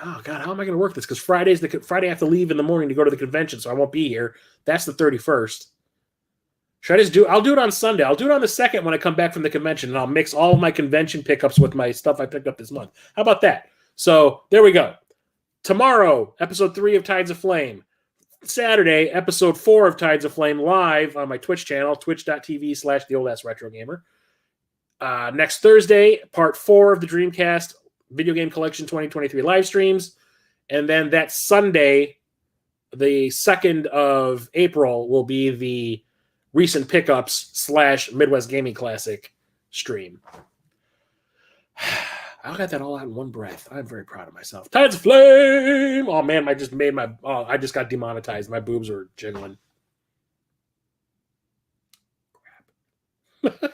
Oh, God, how am I going to work this? Because Friday I have to leave in the morning to go to the convention, so I won't be here. That's the 31st. Should I just I'll do it on Sunday. I'll do it on the 2nd when I come back from the convention, and I'll mix all of my convention pickups with my stuff I picked up this month. How about that? So there we go. Tomorrow, episode 3 of Tides of Flame. Saturday, episode 4 of Tides of Flame live on my Twitch channel, twitch.tv/theoldassretrogamer. Next Thursday, part 4 of the Dreamcast Video Game Collection 2023 live streams. And then that Sunday, the 2nd of April, will be the recent pickups / Midwest Gaming Classic stream. I got that all out in one breath. I'm very proud of myself. Tides of Flame! Oh, man, I just got demonetized. My boobs were jiggling. Crap.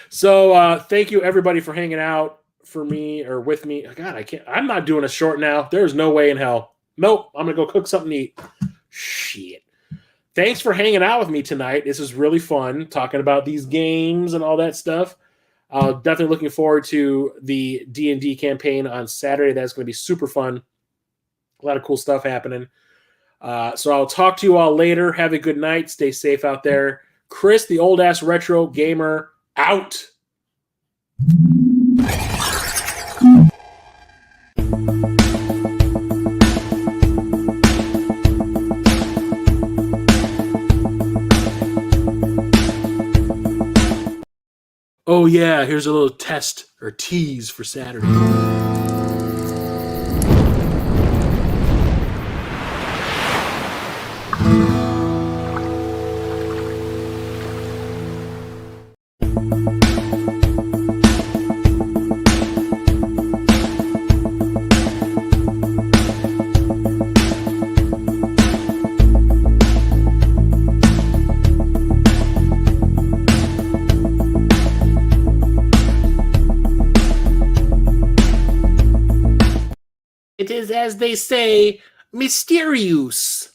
So, thank you, everybody, for hanging out for me or with me. God, I'm not doing a short now. There's no way in hell. Nope, I'm going to go cook something to eat. Shit. Thanks for hanging out with me tonight. This is really fun talking about these games and all that stuff. Definitely looking forward to the D&D campaign on Saturday. That's going to be super fun. A lot of cool stuff happening. So I'll talk to you all later. Have a good night. Stay safe out there. Chris, the old ass retro gamer, out. Oh yeah, here's a little test or tease for Saturday. It is, as they say, mysterious.